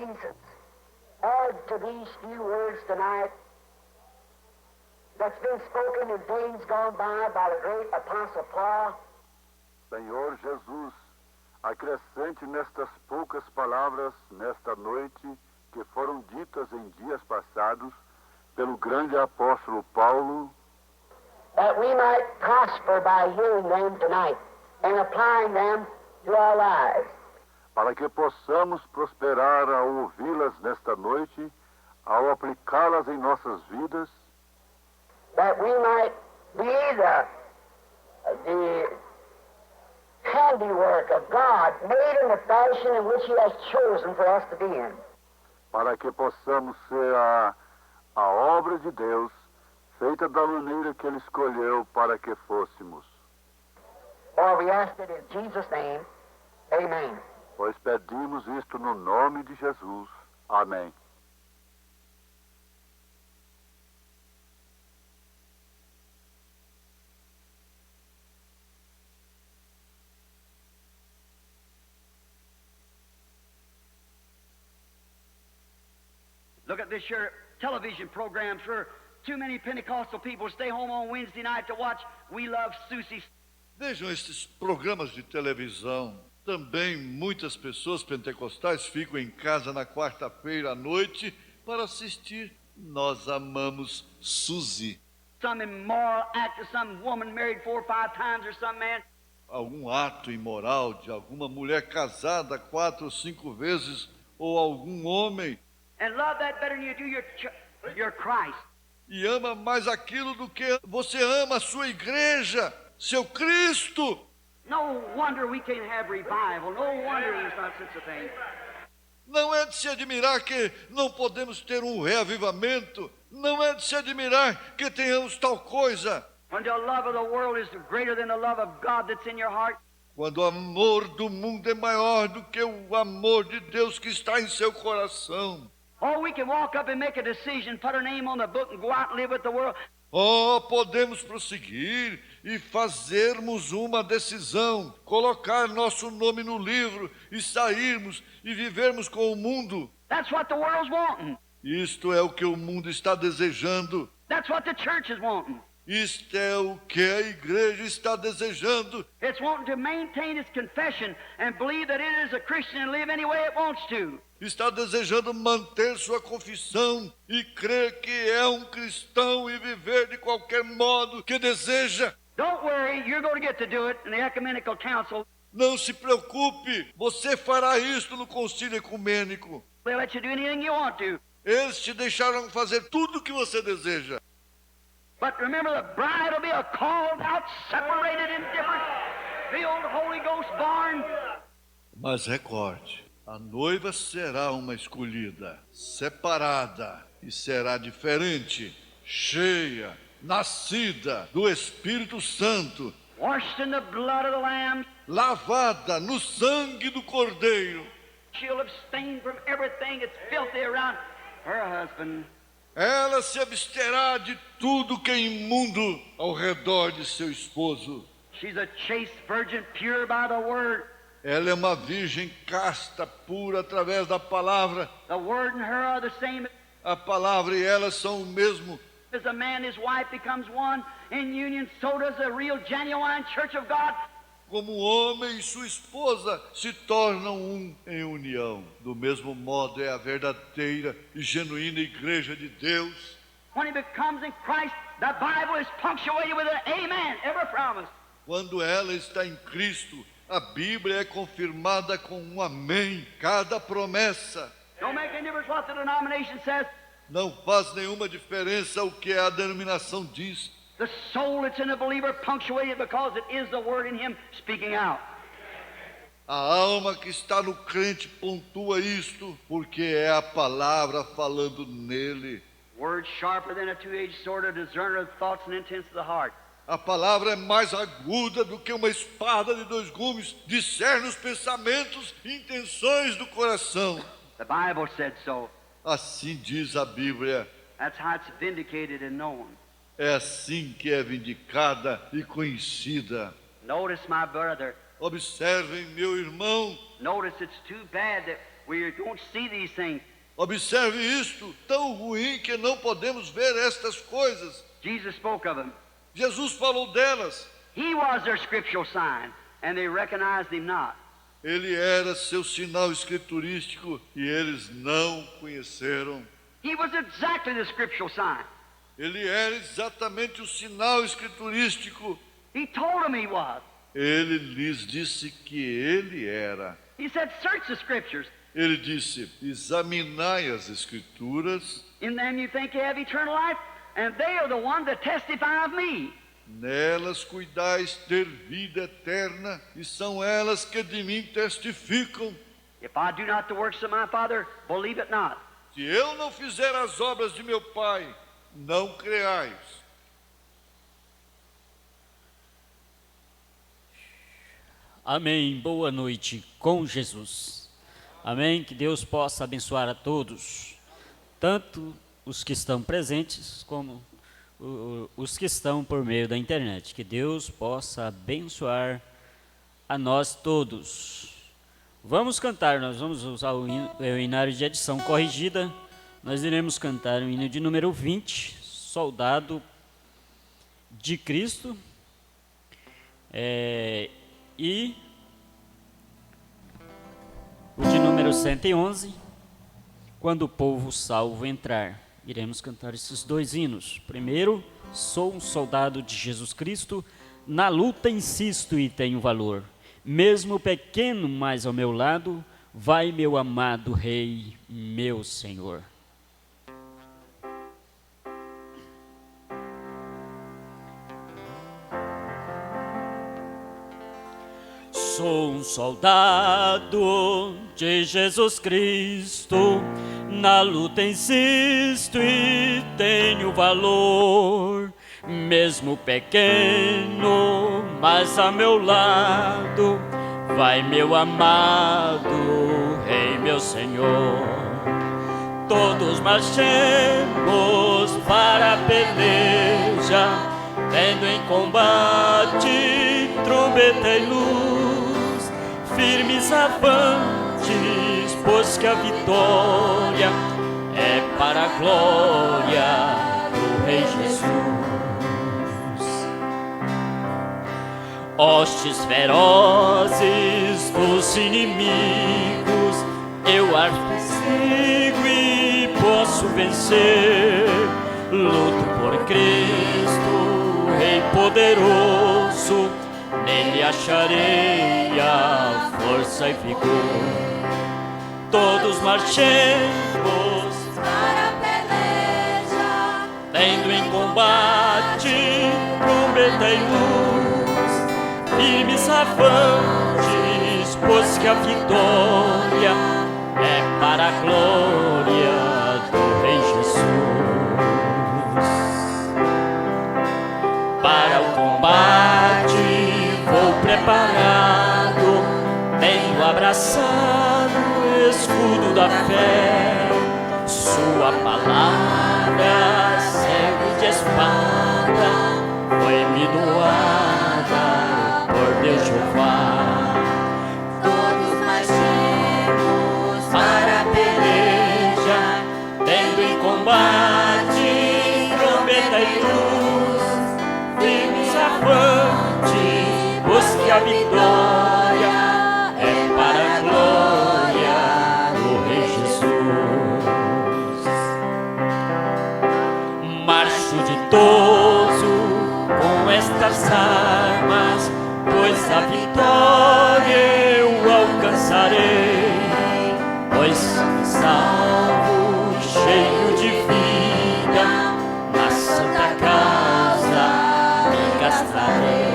allegiance to these few words tonight that's been spoken in days gone by the great Apostle Paul. Senhor Jesus, acrescente nestas poucas palavras, nesta noite, que foram ditas em dias passados pelo grande apóstolo Paulo, that we might prosper by hearing them tonight and applying them to our lives. para que possamos prosperar ao ouvi-las nesta noite, ao aplicá-las em nossas vidas, that we might be the handiwork of God, made in the fashion in which He has chosen for us to be in. para que possamos ser a obra de Deus, feita da maneira que Ele escolheu para que fôssemos. For we ask it in Jesus' name, amen. Pois pedimos isto no nome de Jesus. Amém. Look at this here television program. Sure, too many Pentecostal people stay home on Wednesday night to watch We Love Susie. Vejam estes programas de televisão. Também muitas pessoas pentecostais ficam em casa na quarta-feira à noite para assistir Nós Amamos Suzy. Some immoral act of some woman married 4 or 5 times or some man. Algum ato imoral de alguma mulher casada 4 ou 5 vezes, ou algum homem. And love that better than you do your Christ. E ama mais aquilo do que você ama a sua igreja, seu Cristo. No wonder we can't have revival. No wonder there's not such a thing. Não é de se admirar que não podemos ter um reavivamento. Não é de se admirar que tenhamos tal coisa. When the love of the world is greater than the love of God that's in your heart. Quando o amor do mundo é maior do que o amor de Deus que está em seu coração. Oh, we can walk up and make a decision, put our name on the book and go out and live with the world. Oh, podemos prosseguir e fazermos uma decisão, colocar nosso nome no livro e sairmos e vivermos com o mundo. That's what the world's wanting. Isto é o que o mundo está desejando. That's what the church is wanting. Isto é o que a igreja está desejando. It's wanting to maintain its confession and believe that it is a Christian and live any way it wants to. Está desejando manter sua confissão e crer que é um cristão e viver de qualquer modo que deseja. Don't worry, you're going to get to do it in the ecumenical council. Não se preocupe, você fará isto no concílio ecumênico. They'll let you do anything you want to. Eles te deixarão fazer tudo o que você deseja. But remember, the bride will be a called out, separated, indifferent, filled, Holy Ghost born. Mas recorde, a noiva será uma escolhida, separada, e será diferente, cheia, nascida do Espírito Santo, Washed in the blood of the Lamb. lavada no sangue do Cordeiro. She'll abstain from everything that's filthy around her husband. Ela se absterá de tudo que é imundo ao redor de seu esposo. She's a chaste virgin, pure by the word. Ela é uma virgem casta, pura através da palavra. The word and her are the same. A palavra e ela são o mesmo. As a man and his wife becomes one in union, so does a real, genuine church of God. Como o homem e sua esposa se tornam um em união. Do mesmo modo é a verdadeira e genuína igreja de Deus. When he becomes in Christ, the Bible is punctuated with an amen, every promise. Quando ela está em Cristo, a Bíblia é confirmada com um amém, cada promessa. Don't make any difference what the denomination says. Não faz nenhuma diferença o que a denominação diz. The soul that's in the believer punctuated because it is the word in him speaking out. A alma que está no crente pontua isto, porque é a palavra falando nele. Word sharper than a two-edged sword, a discerner of thoughts and intents of the heart. A palavra é mais aguda do que uma espada de 2 gumes, discerne os pensamentos e intenções do coração. The Bible said so. Assim diz a Bíblia. That's how it's vindicated and known. É assim que é vindicada e conhecida. Notice, my brother, Observem, meu irmão, notice it's too bad that We don't see these things. Observe isto, tão ruim que não podemos ver estas coisas. Jesus spoke of them. Jesus falou delas. He was their scriptural sign, and they recognized him not. Ele era seu sinal escriturístico e eles não conheceram. He was exactly the scriptural sign. Ele era exatamente o sinal escriturístico. He told them he was. Ele lhes disse que ele era. He said, search the scriptures. Ele disse, examinai as escrituras. In them you think you have eternal life, and they are the ones that testify of me. Nelas cuidais ter vida eterna, e são elas que de mim testificam. If I do not the works of my Father, believe it not. Se eu não fizer as obras de meu Pai, não creais. Amém. Boa noite com Jesus. Amém. Que Deus possa abençoar a todos, tanto os que estão presentes como os que estão por meio da internet. Que Deus possa abençoar a nós todos. Vamos cantar, nós vamos usar o hinário de edição corrigida. Nós iremos cantar o hino de número 20, Soldado de Cristo. E o de número 111, Quando o Povo Salvo Entrar. Iremos cantar esses dois hinos. Primeiro, sou um soldado de Jesus Cristo, na luta insisto e tenho valor. Mesmo pequeno, mas ao meu lado, vai meu amado Rei, meu Senhor. Sou um soldado de Jesus Cristo, na luta insisto e tenho valor. Mesmo pequeno, mas a meu lado, vai meu amado Rei, meu Senhor. Todos marchemos para a peleja, tendo em combate trombeta e luz, firmes avantes, pois que a vitória é para a glória do Rei Jesus. Hostes ferozes dos inimigos, eu as persigo e posso vencer. Luto por Cristo, Rei poderoso, nele acharei a força e vigor. Todos marchemos para a peleja, tendo em combate trombeta e luz, firmes avantes, pois que a vitória é para a glória do Rei Jesus. Para o combate vou preparado, tenho abraçado o escudo da fé, sua palavra, cego de espada, foi-me doada por Deus Jeová. todos marchemos Para a peleja, tendo em combate trombeta e luz, firmes avante, pois que a vitória é para a glória do Rei Jesus. Marcho ditoso com estas armas, pois a vitória eu alcançarei, pois salvo, cheio de vida, na santa casa me gastarei.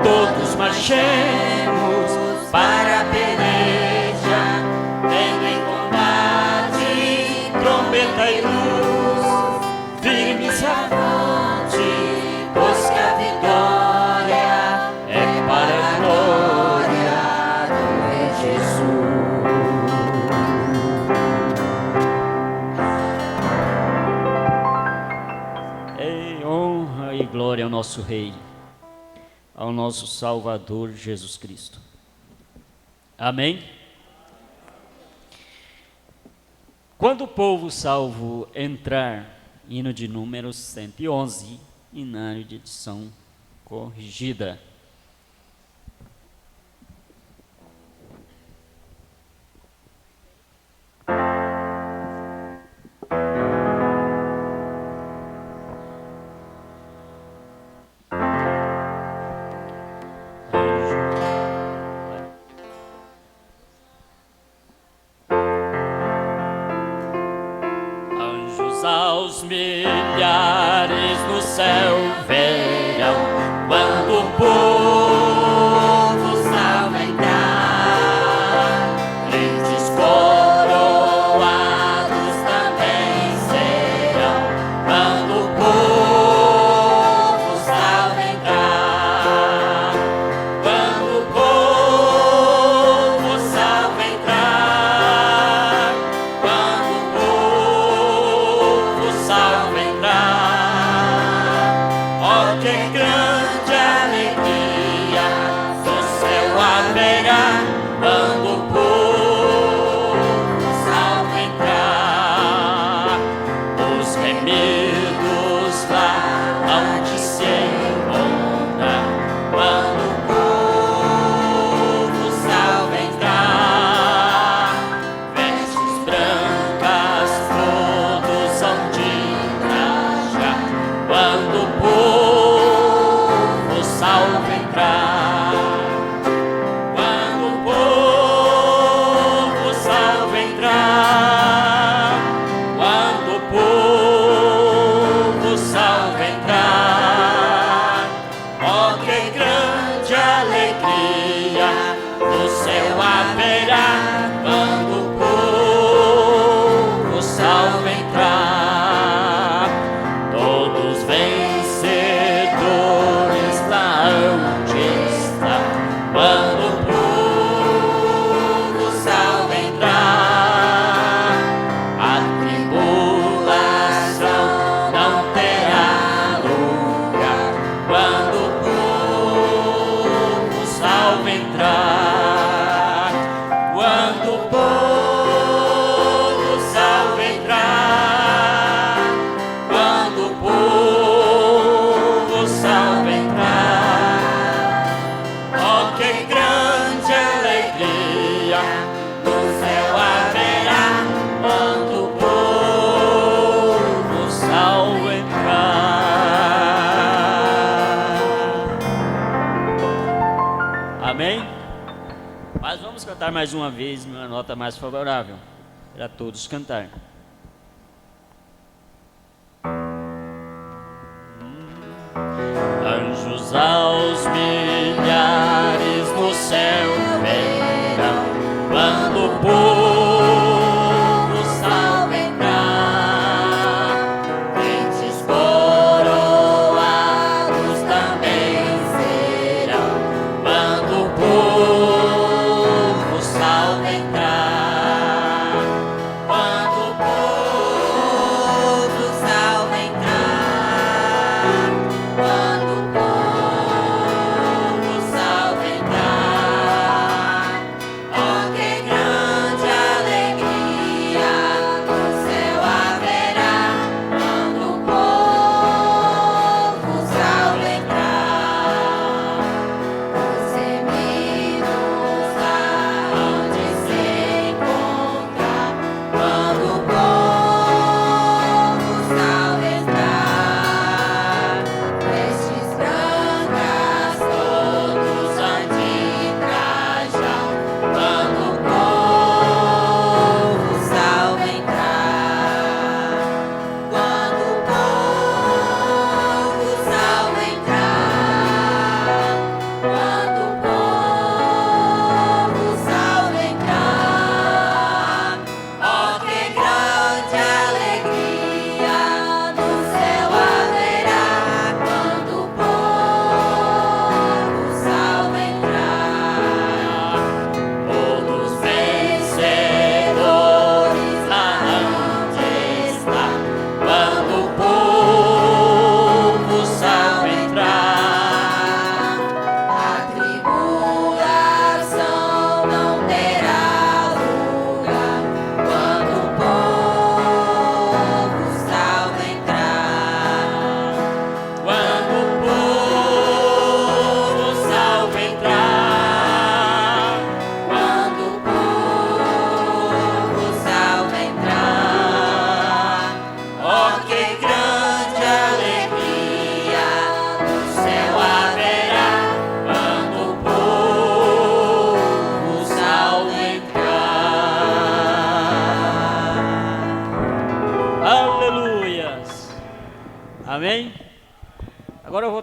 Todos marchemos para a peleja, tendo em combate trombeta e luz, firmes avante, pois que a vitória é para a glória do Rei Jesus. Ei, honra e glória ao nosso Rei, ao nosso Salvador Jesus Cristo. Amém? Quando o povo salvo entrar, hino de número 111, hinário de edição corrigida. Anjos aos milhares no céu verão, quando o povo salvo entrar, crentes coroados também serão, quando o povo salvo entrar, quando o povo salvo entrar, quando o povo salvo entrar, ó que grande alegria do céu haverá, quando o povo salvo entrar, os remidos lá onde se encontra, quando o povo salvo entrar, vestes brancas todos hão de trajar, quando o povo salvo entrar, quando o povo salvo entrar, quando o povo salvo entrar, ó que grande alegria do céu haverá, quando o povo salvo entrar, todos vencedores lá onde está, quando o povo salvo entrar, a tribulação não terá lugar, quando o povo salvo entrar, quando o povo salvo entrar, quando o povo salvo entrar, ó que grande alegria no céu haverá, quando o povo salvo entrar. Amém? Mas vamos cantar mais uma vez numa nota mais favorável, para todos cantar. Anjos aos milhares no céu verão, quando o povo salvo entrar, crentes coroados também serão, quando o povo salvo entrar, quando o povo salvo entrar, quando o povo salvo entrar,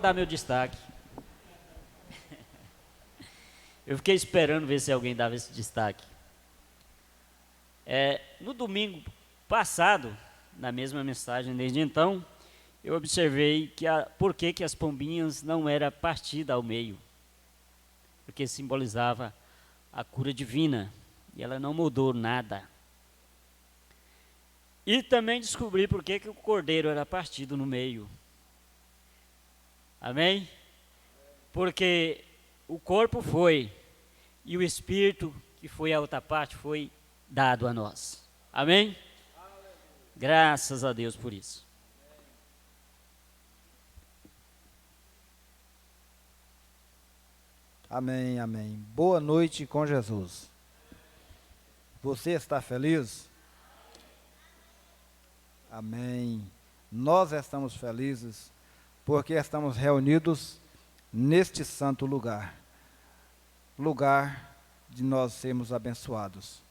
dar meu destaque. Eu fiquei esperando ver se alguém dava esse destaque. No domingo passado, na mesma mensagem desde então, eu observei por que as pombinhas não eram partidas ao meio. Porque simbolizava a cura divina. E ela não mudou nada. E também descobri por que o cordeiro era partido no meio. Amém? Porque o corpo foi, e o espírito, que foi a outra parte, foi dado a nós. Amém? Graças a Deus por isso. Amém, amém. Boa noite com Jesus. Você está feliz? Amém. Nós estamos felizes porque estamos reunidos neste santo lugar. Lugar de nós sermos abençoados.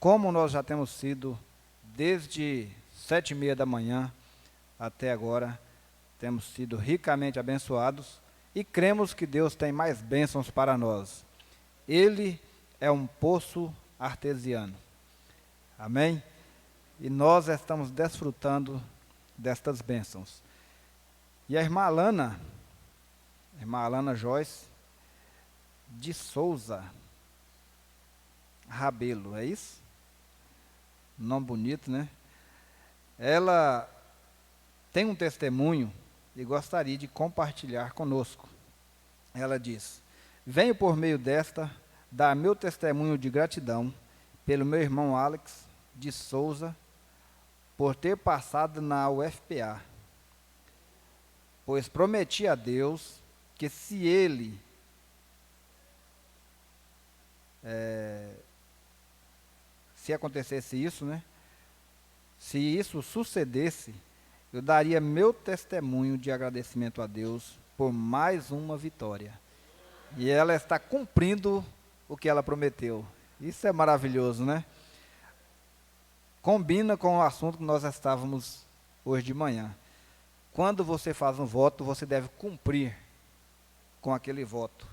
Como nós já temos sido desde 7:30 da manhã até agora, temos sido ricamente abençoados e cremos que Deus tem mais bênçãos para nós. Ele é um poço artesiano. Amém? E nós estamos desfrutando destas bênçãos. E a irmã Alana Joyce de Souza Rabelo, é isso? Nome bonito, né? Ela tem um testemunho e gostaria de compartilhar conosco. Ela diz: venho por meio desta dar meu testemunho de gratidão pelo meu irmão Alex de Souza por ter passado na UFPA, pois prometi a Deus que se ele se acontecesse isso, né? Se isso sucedesse, eu daria meu testemunho de agradecimento a Deus por mais uma vitória. E ela está cumprindo o que ela prometeu. Isso é maravilhoso, né? Combina com o assunto que nós estávamos hoje de manhã. Quando você faz um voto, você deve cumprir com aquele voto.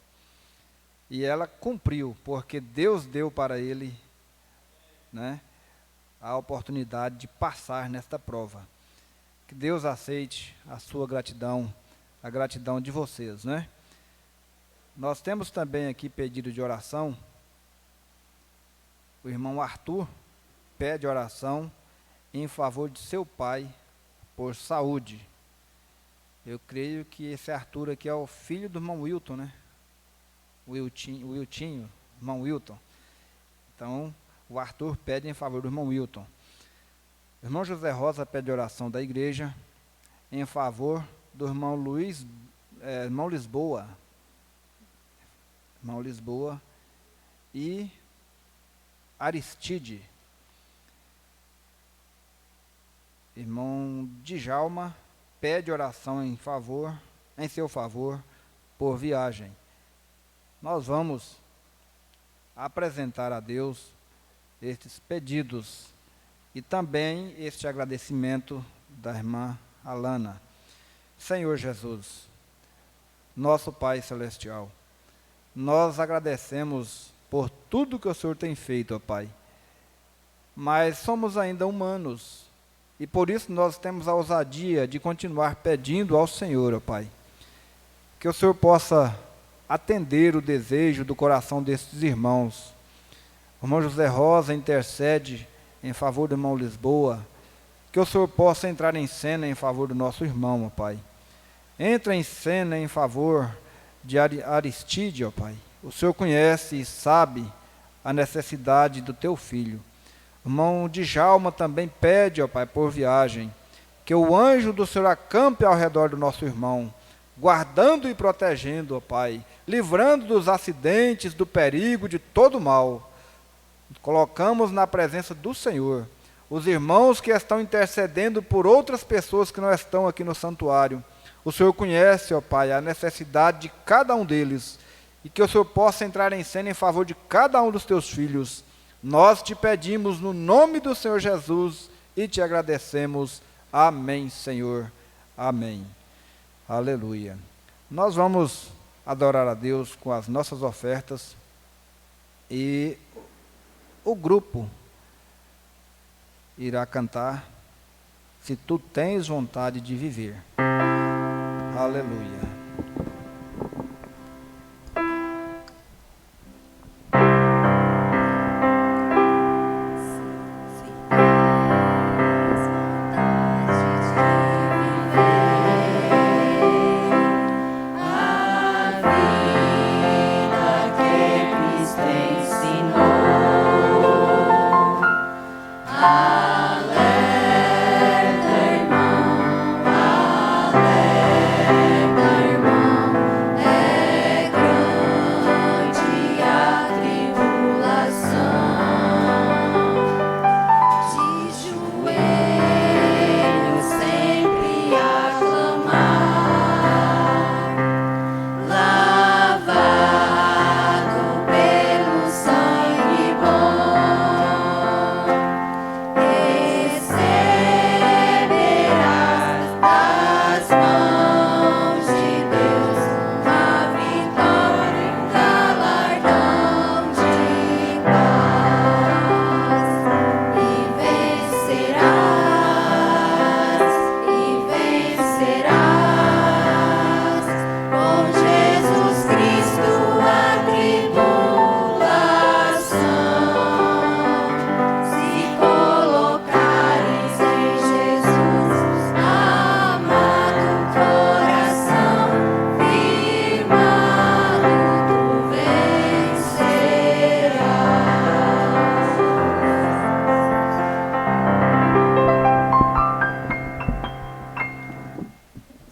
E ela cumpriu, porque Deus deu para ele, né, a oportunidade de passar nesta prova. Que Deus aceite a sua gratidão, a gratidão de vocês, né? Nós temos também aqui pedido de oração. O irmão Arthur pede oração em favor de seu pai por saúde. Eu creio que esse Arthur aqui é o filho do irmão Wilton, né? O Wiltinho, irmão Wilton. Então, o Arthur pede em favor do irmão Wilton. O irmão José Rosa pede oração da igreja em favor do irmão irmão Lisboa. Irmão Lisboa e Aristide. Irmão Djalma pede oração em seu favor, por viagem. Nós vamos apresentar a Deus estes pedidos e também este agradecimento da irmã Alana. Senhor Jesus, nosso Pai Celestial, nós agradecemos por tudo que o Senhor tem feito, ó Pai. Mas somos ainda humanos e por isso nós temos a ousadia de continuar pedindo ao Senhor, ó Pai, que o Senhor possa atender o desejo do coração destes irmãos. O irmão José Rosa intercede em favor do irmão Lisboa, que o Senhor possa entrar em cena em favor do nosso irmão, ó Pai. Entra em cena em favor de Aristide, ó Pai. O Senhor conhece e sabe a necessidade do teu filho. O irmão Djalma também pede, ó Pai, por viagem, que o anjo do Senhor acampe ao redor do nosso irmão, guardando e protegendo, ó Pai, livrando dos acidentes, do perigo, de todo mal. Colocamos na presença do Senhor os irmãos que estão intercedendo por outras pessoas que não estão aqui no santuário. O Senhor conhece, ó Pai, a necessidade de cada um deles, e que o Senhor possa entrar em cena em favor de cada um dos teus filhos. Nós te pedimos no nome do Senhor Jesus e te agradecemos. Amém, Senhor. Amém. Aleluia. Nós vamos adorar a Deus com as nossas ofertas e o grupo irá cantar Se Tu Tens Vontade de Viver. Aleluia.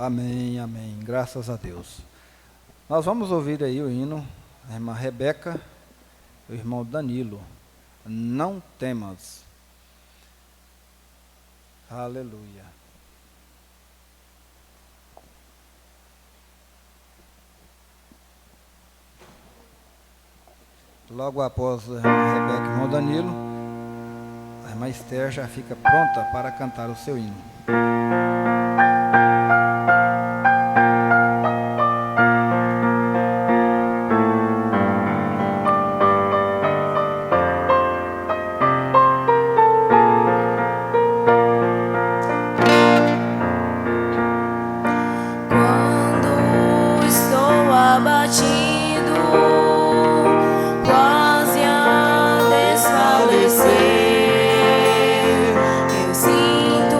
Amém, amém. Graças a Deus. Nós vamos ouvir aí o hino, a irmã Rebeca e o irmão Danilo. Não temas. Aleluia. Logo após a irmã Rebeca e o irmão Danilo, a irmã Esther já fica pronta para cantar o seu hino. Quase a desfalecer, eu sinto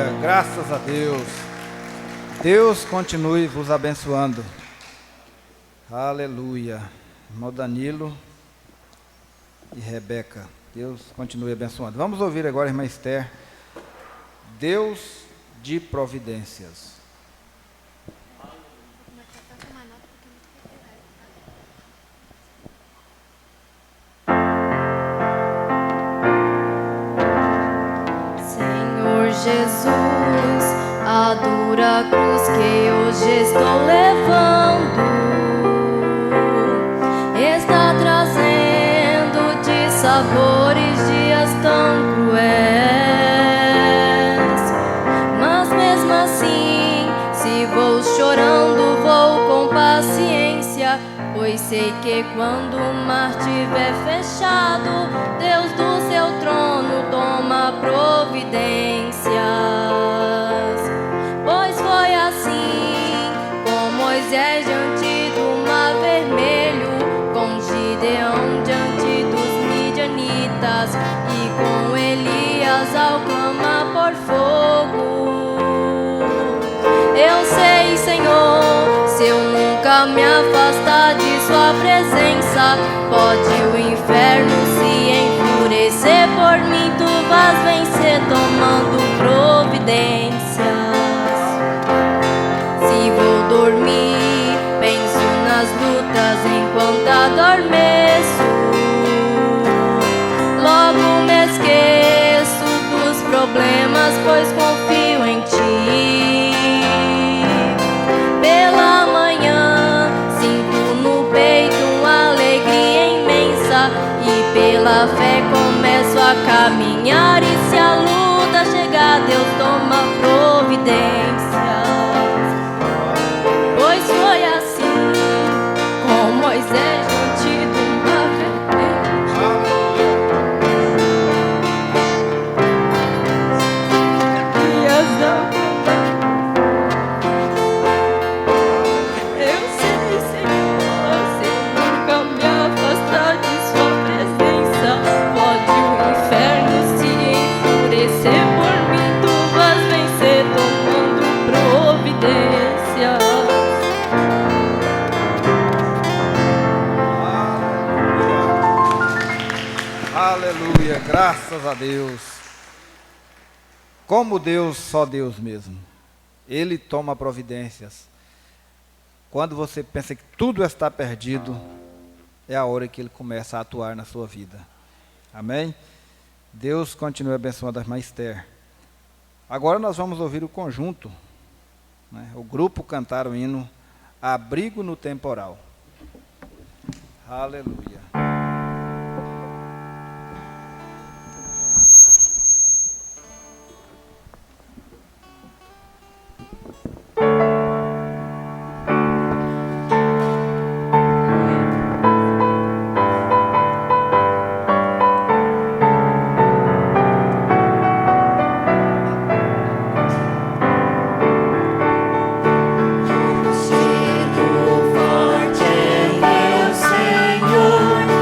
Aleluia, graças a Deus. Deus continue vos abençoando. Aleluia. Irmão Danilo e Rebeca, Deus continue abençoando. Vamos ouvir agora a irmã Esther. Deus de providências. Senhor Jesus, a dura cruz que hoje estou levando está trazendo dissabores dias tão cruéis. Mas mesmo assim, se vou chorando, vou com paciência, pois sei que quando o mar estiver fechado, Deus do seu trono toma providências. Pois foi assim com Moisés diante do mar vermelho, com Gideão diante dos midianitas e com Elias ao clamar por fogo. Eu sei, Senhor, se eu nunca me afastar de sua presença, pode o inferno se enfurecer por mim, tu vais vencer tomando providências. Se vou dormir, penso nas lutas enquanto adormeço, logo me esqueço dos problemas, pois confio em ti. Pela manhã sinto no peito uma alegria imensa e pela fé começo a caminhar, e se a luta chegar, Deus toma providências. Pois foi assim com Moisés diante do mar vermelho. Eu sei, Senhor, se eu nunca me afastar de sua presença, pode o inferno se enfurecer por mim, tu vais vencer tomando providências. Aleluia, graças a Deus. Como Deus, só Deus mesmo. Ele toma providências. Quando você pensa que tudo está perdido, é a hora que Ele começa a atuar na sua vida. Amém? Deus continue abençoando a irmã Esther. Agora nós vamos ouvir o conjunto, né? O grupo cantar o hino Abrigo no Temporal. Aleluia. Chego forte em meu Senhor.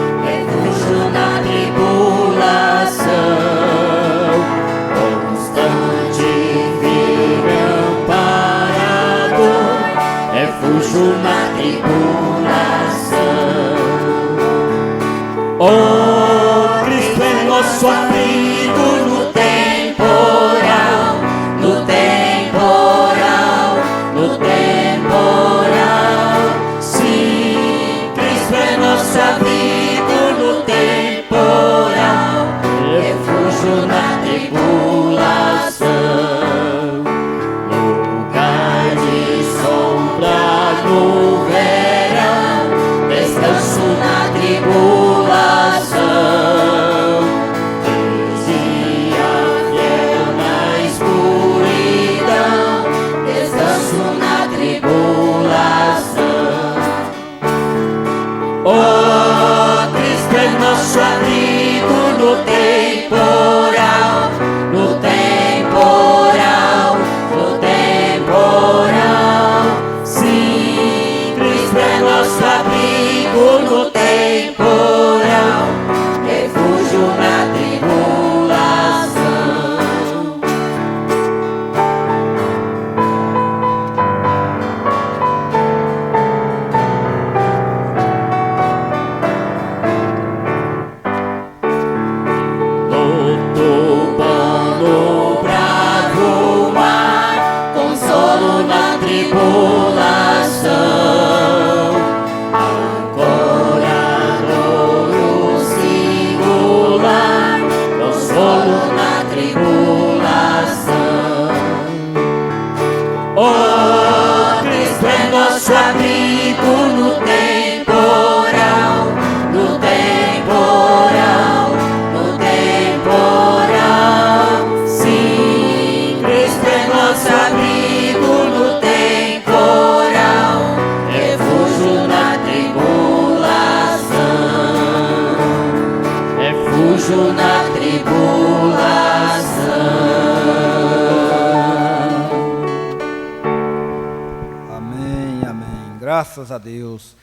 Graças a Deus.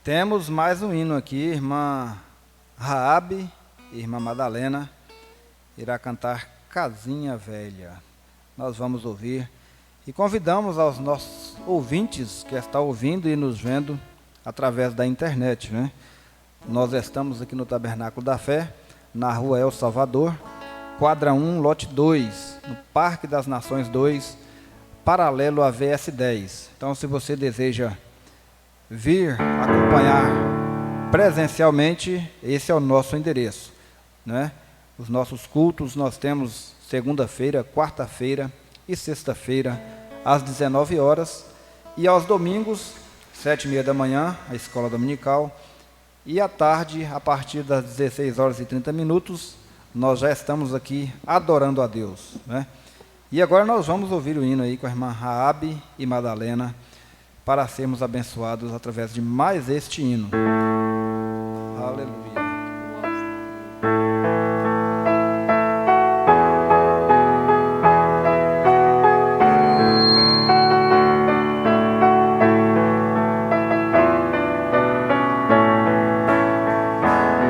Temos mais um hino aqui, irmã Raabe e irmã Madalena irá cantar Casinha Velha. Nós vamos ouvir e convidamos aos nossos ouvintes que estão ouvindo e nos vendo através da internet, né? Nós estamos aqui no Tabernáculo da Fé, na rua El Salvador, quadra 1, lote 2, no Parque das Nações 2, paralelo à VS 10. Então, se você deseja vir acompanhar presencialmente, esse é o nosso endereço, né? Os nossos cultos nós temos segunda-feira, quarta-feira e sexta-feira às 19 horas e aos domingos 7h30 da manhã, a escola dominical, e à tarde, a partir das 16 horas e 30 minutos, nós já estamos aqui adorando a Deus, né? E agora nós vamos ouvir o hino aí com a irmã Raabe e Madalena, para sermos abençoados através de mais este hino. Aleluia.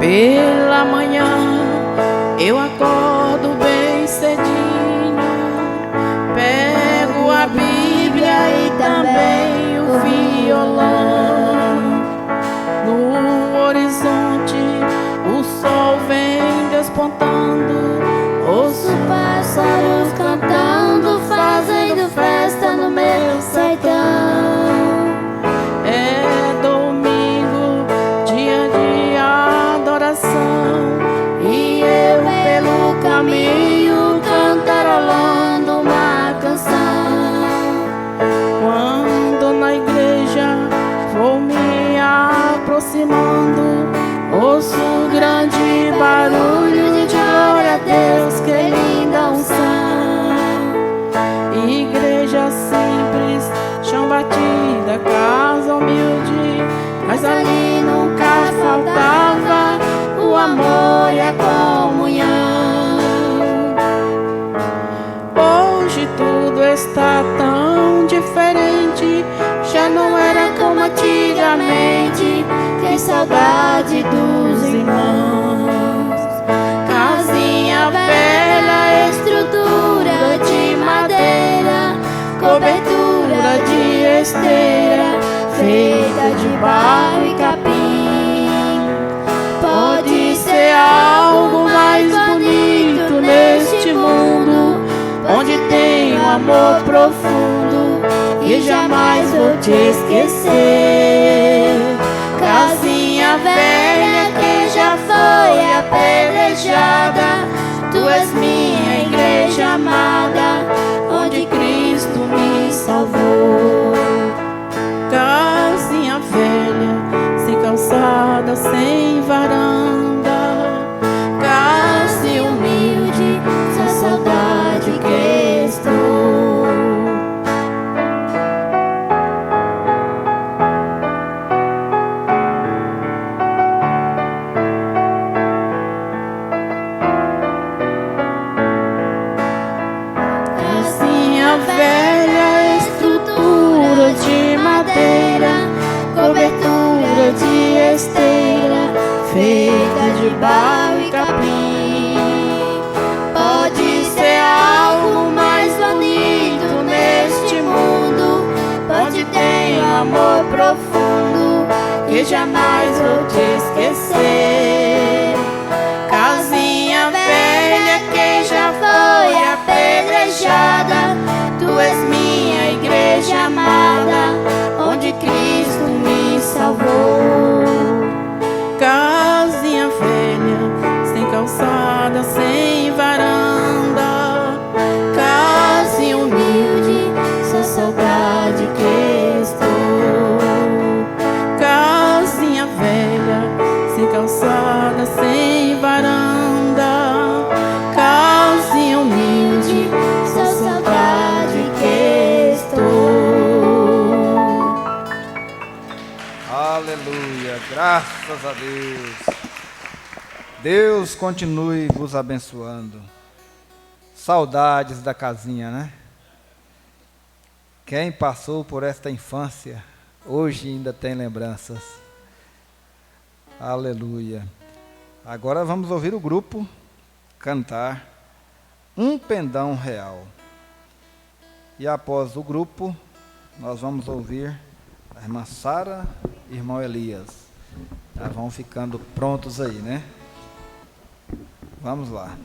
Pela manhã eu acordo bem cedinho, pego a Bíblia e também o violão. No horizonte o sol vem despontando, ouço pássaros cantando, fazendo festa no meu sertão. É domingo, dia de adoração, e eu pelo caminho cantarolando uma canção. Quando na igreja vou me aproximando, ouço um grande barulho de glória a Deus, que linda unção. Igreja simples, chão batida, casa humilde, mas ali nunca faltava o amor e a comunhão. Hoje tudo está tão diferente, já não era como antigamente. Que saudade dos irmãos. Casinha velha, estrutura de madeira, cobertura de esteira, feita de barro e capim. Pode ser algo mais bonito neste mundo, onde tem um amor profundo e jamais vou te esquecer. Casinha velha que já foi apedrejada, tu és minha igreja amada, onde Cristo me salvou. Casinha velha, sem calçada, sem varanda, casa humilde, só saudade que estou. Casinha velha, estrutura de madeira, cobertura de esteira, feita de barro e capim. Pode ser algo mais bonito neste mundo, onde tem um amor profundo que jamais vou te esquecer. Casinha velha que já foi apedrejada, tu és minha igreja amada, onde Cristo me salvou. Casinha velha, sem calçada, sem varanda, casa humilde, só saudade que estou. Casinha velha, sem calçada, sem varanda, casa humilde, só saudade que estou. Aleluia, graças a Deus. Deus continue vos abençoando. Saudades da casinha, né? Quem passou por esta infância Hoje ainda tem lembranças. Aleluia. Agora vamos ouvir o grupo cantar Um Pendão Real. E após o grupo, nós vamos ouvir a irmã Sara e irmão Elias. Já vão ficando prontos aí, né? Vamos lá.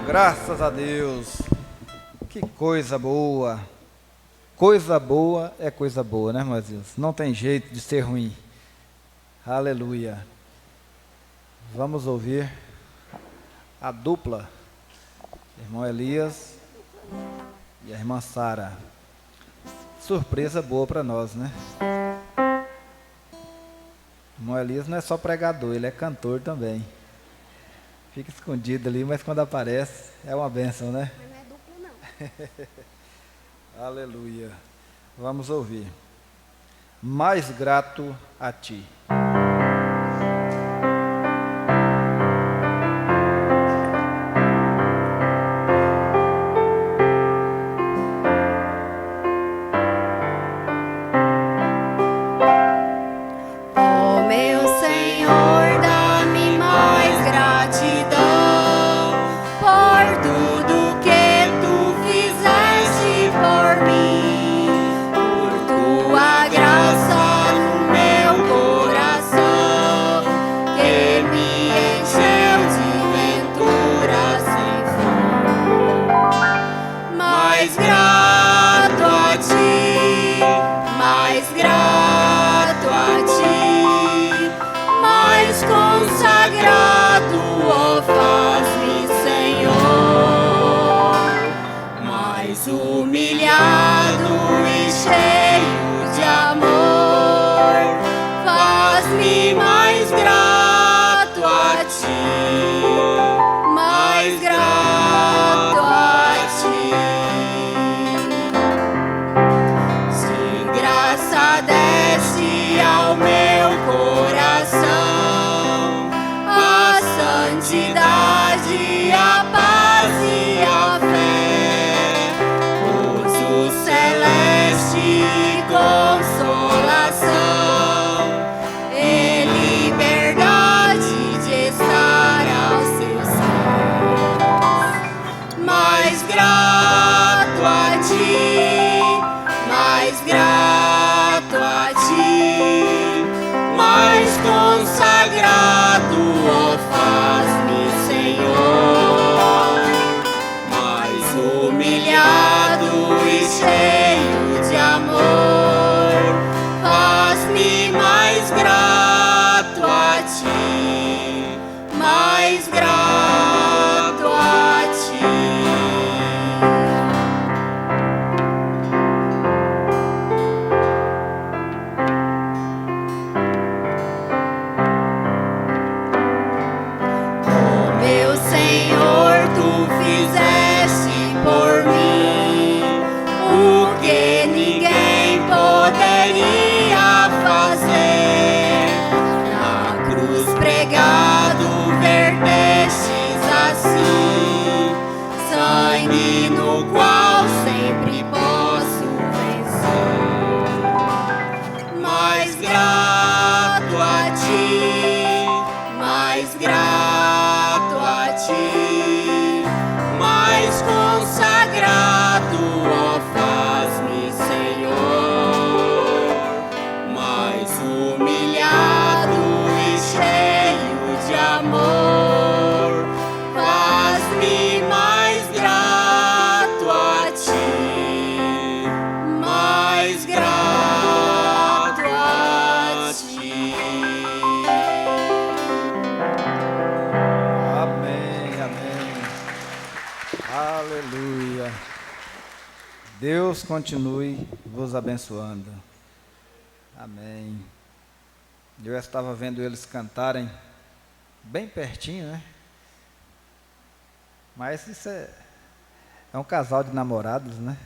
Graças a Deus. Que coisa boa. Coisa boa é coisa boa, né, meus irmãos? Não tem jeito de ser ruim. Aleluia. Vamos ouvir a dupla, irmão Elias e a irmã Sara. Surpresa boa para nós, né? Irmão Elias não é só pregador, ele é cantor também. Fica escondido ali, mas quando aparece é uma bênção, né? Mas não é duplo, não. Aleluia. Vamos ouvir. Mais grato a ti. humilhado e cheio de amor, faz-me mais grato a ti, mais grato a ti. Oh, meu Senhor, tu fizeste por mim o que ninguém poderia fazer. Na cruz pregado vertestes assim sangue no qual sempre posso vencer. Mais grato a ti, mais grato a ti, mais consagrado, ó, faz-me, Senhor, mais humilhado e cheio de amor, faz-me mais grato a ti, mais grato a ti. Amém, amém. Aleluia. Deus continue vos abençoando. Amém. Eu estava vendo eles cantarem bem pertinho, né? Mas isso é um casal de namorados, né?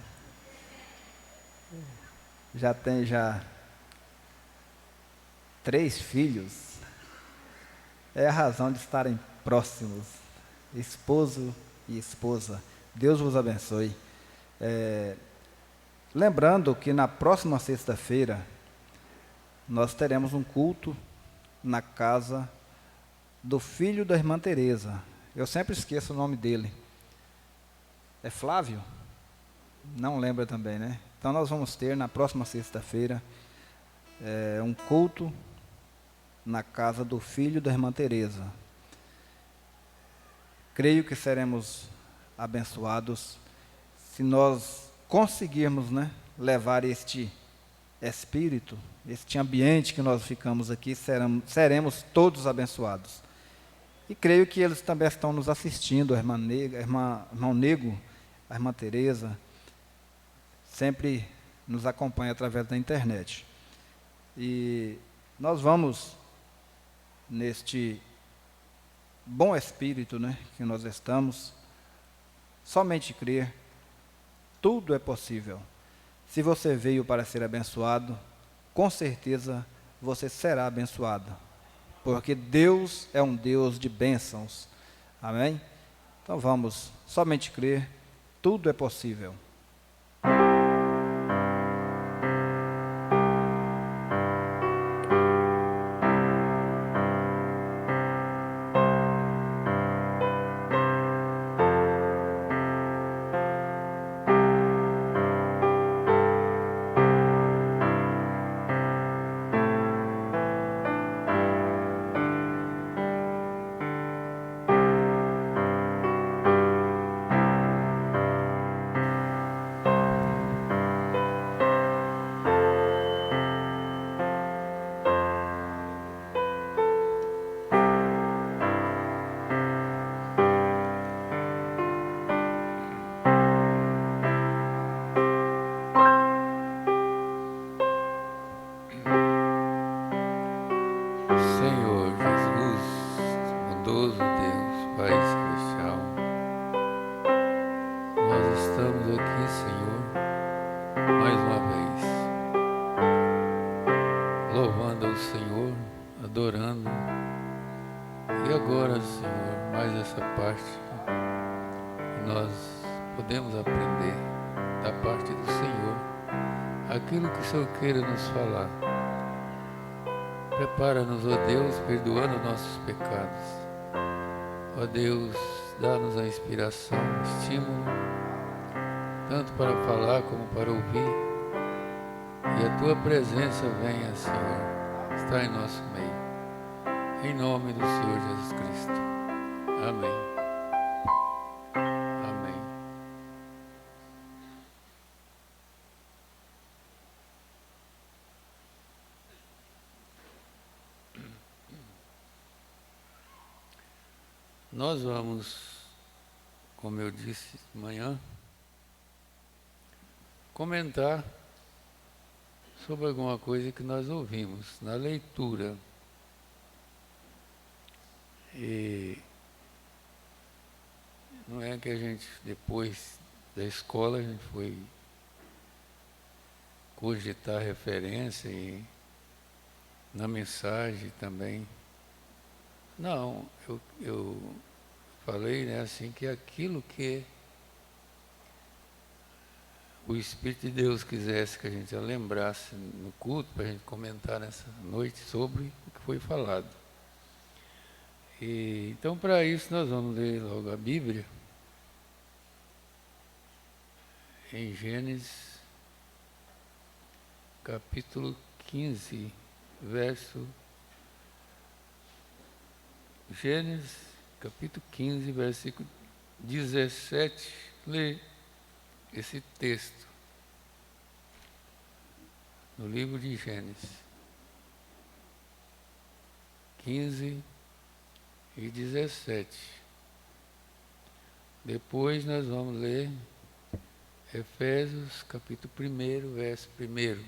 Já tem 3 filhos. É a razão de estarem próximos, esposo e esposa. Deus vos abençoe. Lembrando que na próxima sexta-feira nós teremos um culto na casa do filho da irmã Teresa. Eu sempre esqueço o nome dele. É Flávio? Não lembra também, né? Então nós vamos ter na próxima sexta-feira um culto na casa do filho da irmã Teresa. Creio que seremos abençoados se nós conseguirmos, né, levar este espírito, este ambiente que nós ficamos aqui, seremos todos abençoados. E creio que eles também estão nos assistindo, a irmão Nego, a irmã Teresa, sempre nos acompanha através da internet. E nós vamos, neste bom espírito, né, que nós estamos, somente crer, tudo é possível. Se você veio para ser abençoado, com certeza você será abençoado, porque Deus é um Deus de bênçãos. Amém? Então vamos, somente crer, tudo é possível. Senhor Jesus, bondoso Deus, Pai Celestial, nós estamos aqui, Senhor, mais uma vez, louvando ao Senhor, adorando, e agora, Senhor, mais essa parte que nós podemos aprender da parte do Senhor, aquilo que o Senhor queira nos falar. Prepara-nos, ó Deus, perdoando nossos pecados. Ó Deus, dá-nos a inspiração, estímulo, tanto para falar como para ouvir. E a Tua presença venha, Senhor, está em nosso meio. Em nome do Senhor Jesus Cristo. Amém. Amém. nós vamos, como eu disse amanhã, comentar sobre alguma coisa que nós ouvimos na leitura. E não é que a gente, depois da escola, a gente foi cogitar referência e na mensagem também. Não, eu falei, né, assim, que aquilo que o Espírito de Deus quisesse que a gente lembrasse no culto, para a gente comentar nessa noite sobre o que foi falado. E, então, para isso, nós vamos ler logo a Bíblia, em Gênesis, capítulo 15, Gênesis, capítulo 15, versículo 17, lê esse texto, no livro de Gênesis, 15 e 17. Depois nós vamos ler Efésios, capítulo 1, verso 1,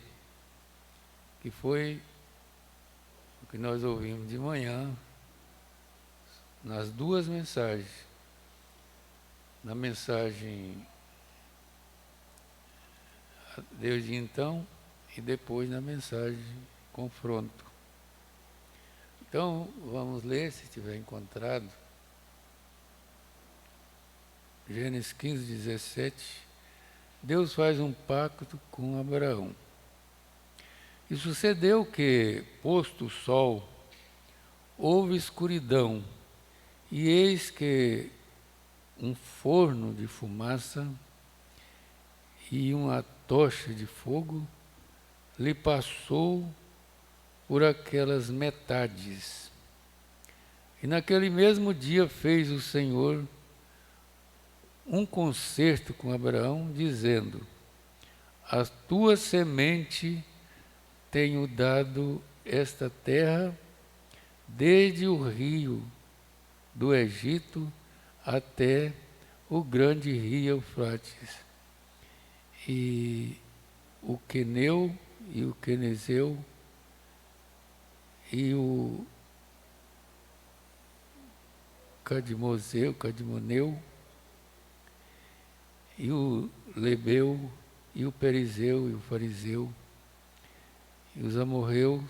que foi o que nós ouvimos de manhã, nas duas mensagens. Na mensagem Deus de então e depois na mensagem confronto. Então, vamos ler, se tiver encontrado, Gênesis 15, 17. Deus faz um pacto com Abraão. E sucedeu que, posto o sol, houve escuridão, e eis que um forno de fumaça e uma tocha de fogo lhe passou por aquelas metades. E naquele mesmo dia fez o Senhor um concerto com Abraão, dizendo: a tua semente tenho dado esta terra, desde o rio do Egito até o grande rio Eufrates, e o Queneu e o Quenezeu e o Cadmoneu e o Lebeu e o Perizeu e o Fariseu e os amorreus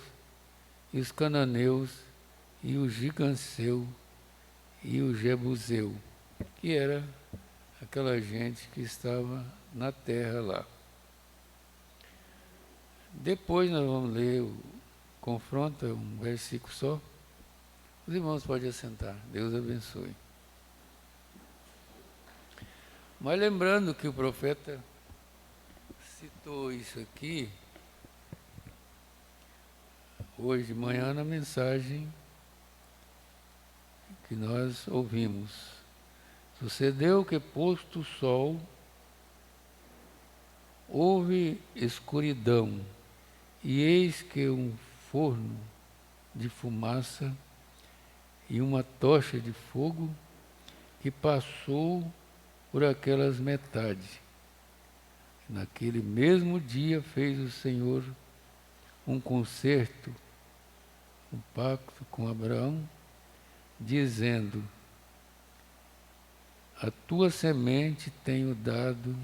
e os cananeus e o giganceu e o jebuseu, que era aquela gente que estava na terra lá. Depois nós vamos ler o confronto, é um versículo só. Os irmãos podem assentar, Deus abençoe. Mas lembrando que o profeta citou isso aqui hoje de manhã na mensagem que nós ouvimos. Sucedeu que, posto o sol, houve escuridão, e eis que um forno de fumaça e uma tocha de fogo que passou por aquelas metades. Naquele mesmo dia fez o Senhor um concerto, um pacto com Abraão, dizendo: a tua semente tenho dado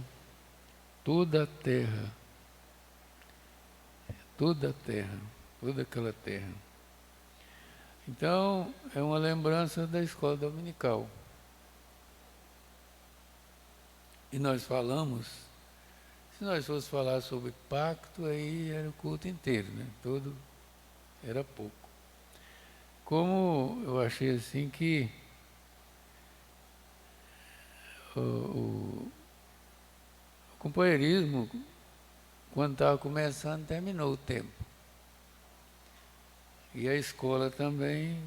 toda a terra, toda aquela terra. Então, é uma lembrança da escola dominical. E nós falamos, se nós fosse falar sobre pacto, aí era o culto inteiro, né? Todo era pouco. Como eu achei assim que o companheirismo, quando estava começando, terminou o tempo. E a escola também,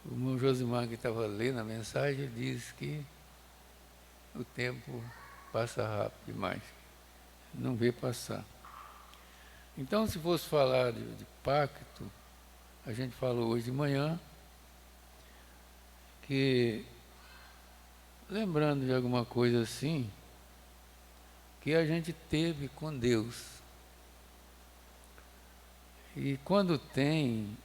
o irmão Josimar, que estava lendo a mensagem, disse que o tempo passa rápido demais, não vê passar. Então, se fosse falar de pacto, a gente falou hoje de manhã que, lembrando de alguma coisa assim, que a gente teve com Deus. E quando tem,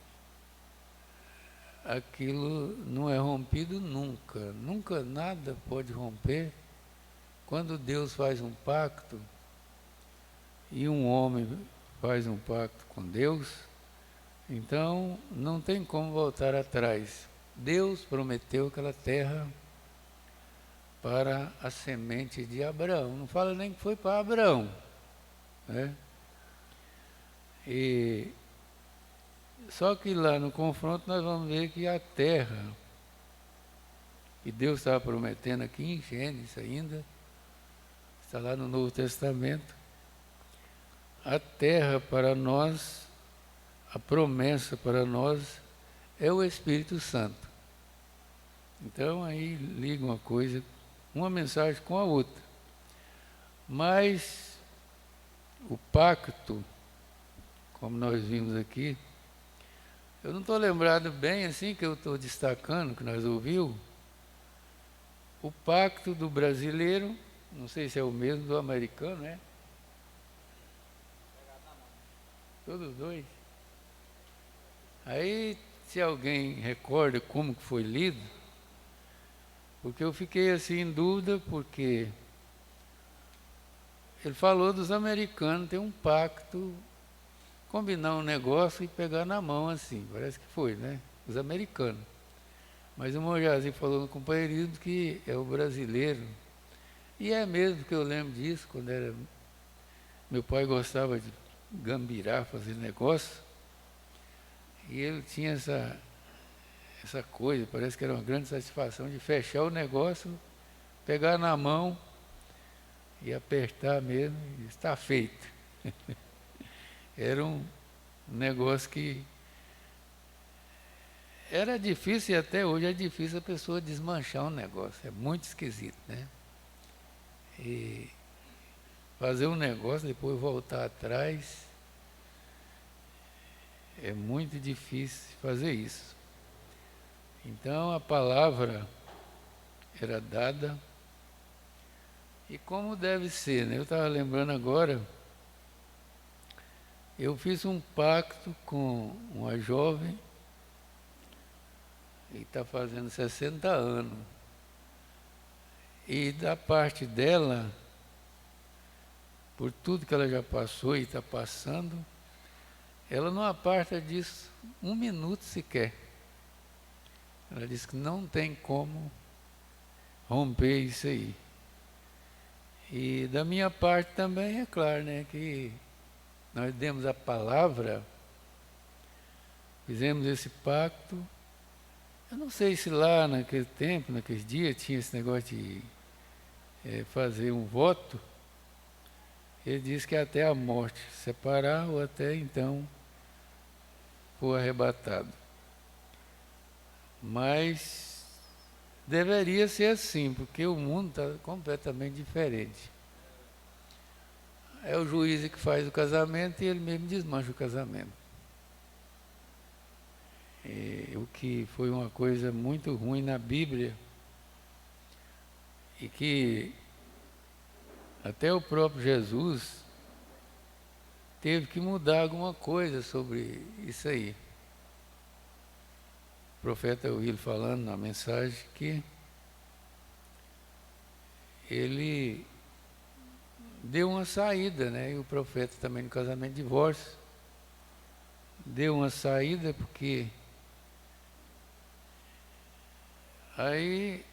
aquilo não é rompido nunca. Nunca nada pode romper. Quando Deus faz um pacto, e um homem faz um pacto com Deus, então não tem como voltar atrás. Deus prometeu aquela terra para a semente de Abraão. Não fala nem que foi para Abraão, né? E só que lá no confronto nós vamos ver que a terra, que Deus estava prometendo aqui em Gênesis ainda, está lá no Novo Testamento, a terra para nós, a promessa para nós é o Espírito Santo. Então aí liga uma coisa, uma mensagem com a outra. Mas o pacto, como nós vimos aqui, eu não estou lembrado bem assim que eu estou destacando, que nós ouvimos, o pacto do brasileiro, não sei se é o mesmo do americano, né? Todos dois. Aí, se alguém recorda como que foi lido, porque eu fiquei assim em dúvida, porque ele falou dos americanos, tem um pacto, combinar um negócio e pegar na mão assim, parece que foi, né? Os americanos. Mas o Mojazi falou no companheirismo que é o brasileiro. E é mesmo que eu lembro disso, quando era... Meu pai gostava de gambirar, fazer negócio, e ele tinha essa coisa, parece que era uma grande satisfação de fechar o negócio, pegar na mão e apertar mesmo, e está feito. Era um negócio que era difícil, e até hoje é difícil a pessoa desmanchar um negócio, é muito esquisito, né? E fazer um negócio, depois voltar atrás, é muito difícil fazer isso. Então a palavra era dada, e como deve ser, né? Eu estava lembrando agora, eu fiz um pacto com uma jovem, e está fazendo 60 anos. E da parte dela, por tudo que ela já passou e está passando, ela não aparta disso um minuto sequer. Ela disse que não tem como romper isso aí. E da minha parte também, é claro, né, que nós demos a palavra, fizemos esse pacto. Eu não sei se lá naquele tempo, naqueles dias, tinha esse negócio de fazer um voto. Ele disse que até a morte separar ou até então for arrebatado. Mas deveria ser assim, porque o mundo está completamente diferente. É o juiz que faz o casamento e ele mesmo desmancha o casamento. O que foi uma coisa muito ruim na Bíblia, e que até o próprio Jesus teve que mudar alguma coisa sobre isso aí. O profeta Will falando na mensagem que ele deu uma saída, né? E o profeta também no casamento de divórcio deu uma saída, porque aí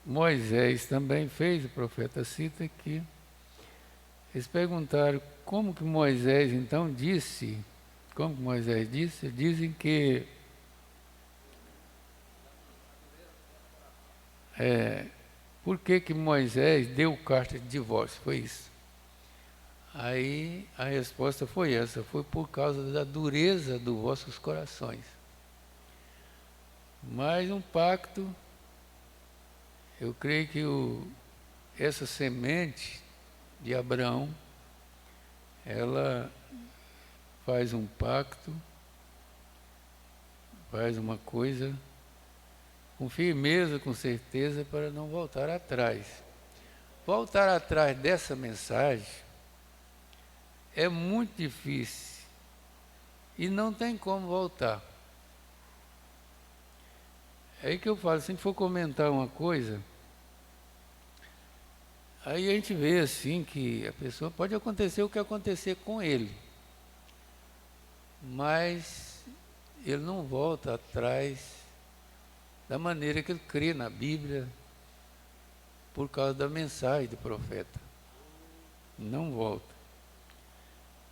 Moisés também fez, o profeta cita que eles perguntaram como que Moisés então disse, como que Moisés disse, dizem que por que Moisés deu carta de divórcio, foi isso. Aí a resposta foi essa, foi por causa da dureza dos vossos corações. Mas um pacto, eu creio que essa semente de Abraão, ela faz um pacto, faz uma coisa com firmeza, com certeza, para não voltar atrás. Voltar atrás dessa mensagem é muito difícil e não tem como voltar. É aí que eu falo, se a gente for comentar uma coisa, aí a gente vê assim que a pessoa pode acontecer o que acontecer com ele, mas ele não volta atrás da maneira que ele crê na Bíblia, por causa da mensagem do profeta. Não volta.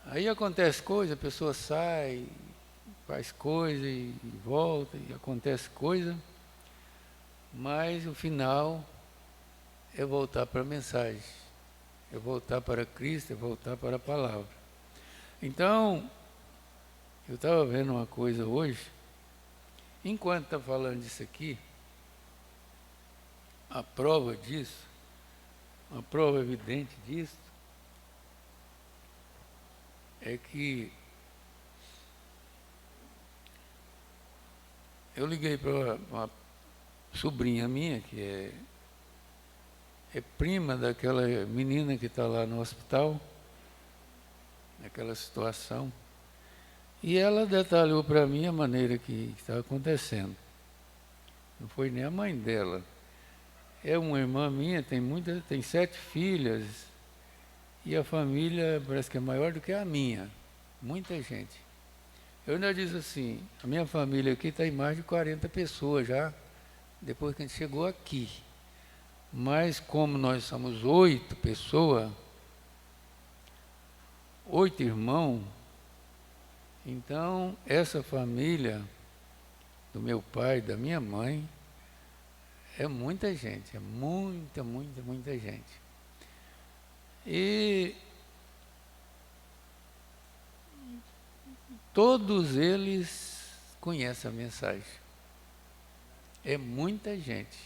Aí acontece coisa, a pessoa sai, faz coisa e volta, e acontece coisa, mas o final é voltar para a mensagem, é voltar para Cristo, é voltar para a palavra. Então, eu estava vendo uma coisa hoje, enquanto está falando disso aqui, a prova disso, uma prova evidente disso, é que eu liguei para uma sobrinha minha, que é prima daquela menina que está lá no hospital, naquela situação, e ela detalhou para mim a maneira que está acontecendo. Não foi nem a mãe dela. É uma irmã minha, tem 7 filhas, e a família parece que é maior do que a minha. Muita gente. Eu ainda disse assim, a minha família aqui está em mais de 40 pessoas já, depois que a gente chegou aqui. Mas como nós somos 8 pessoas, 8 irmãos, então essa família do meu pai, da minha mãe, é muita gente, é muita, muita, muita gente. E todos eles conhecem a mensagem. É muita gente.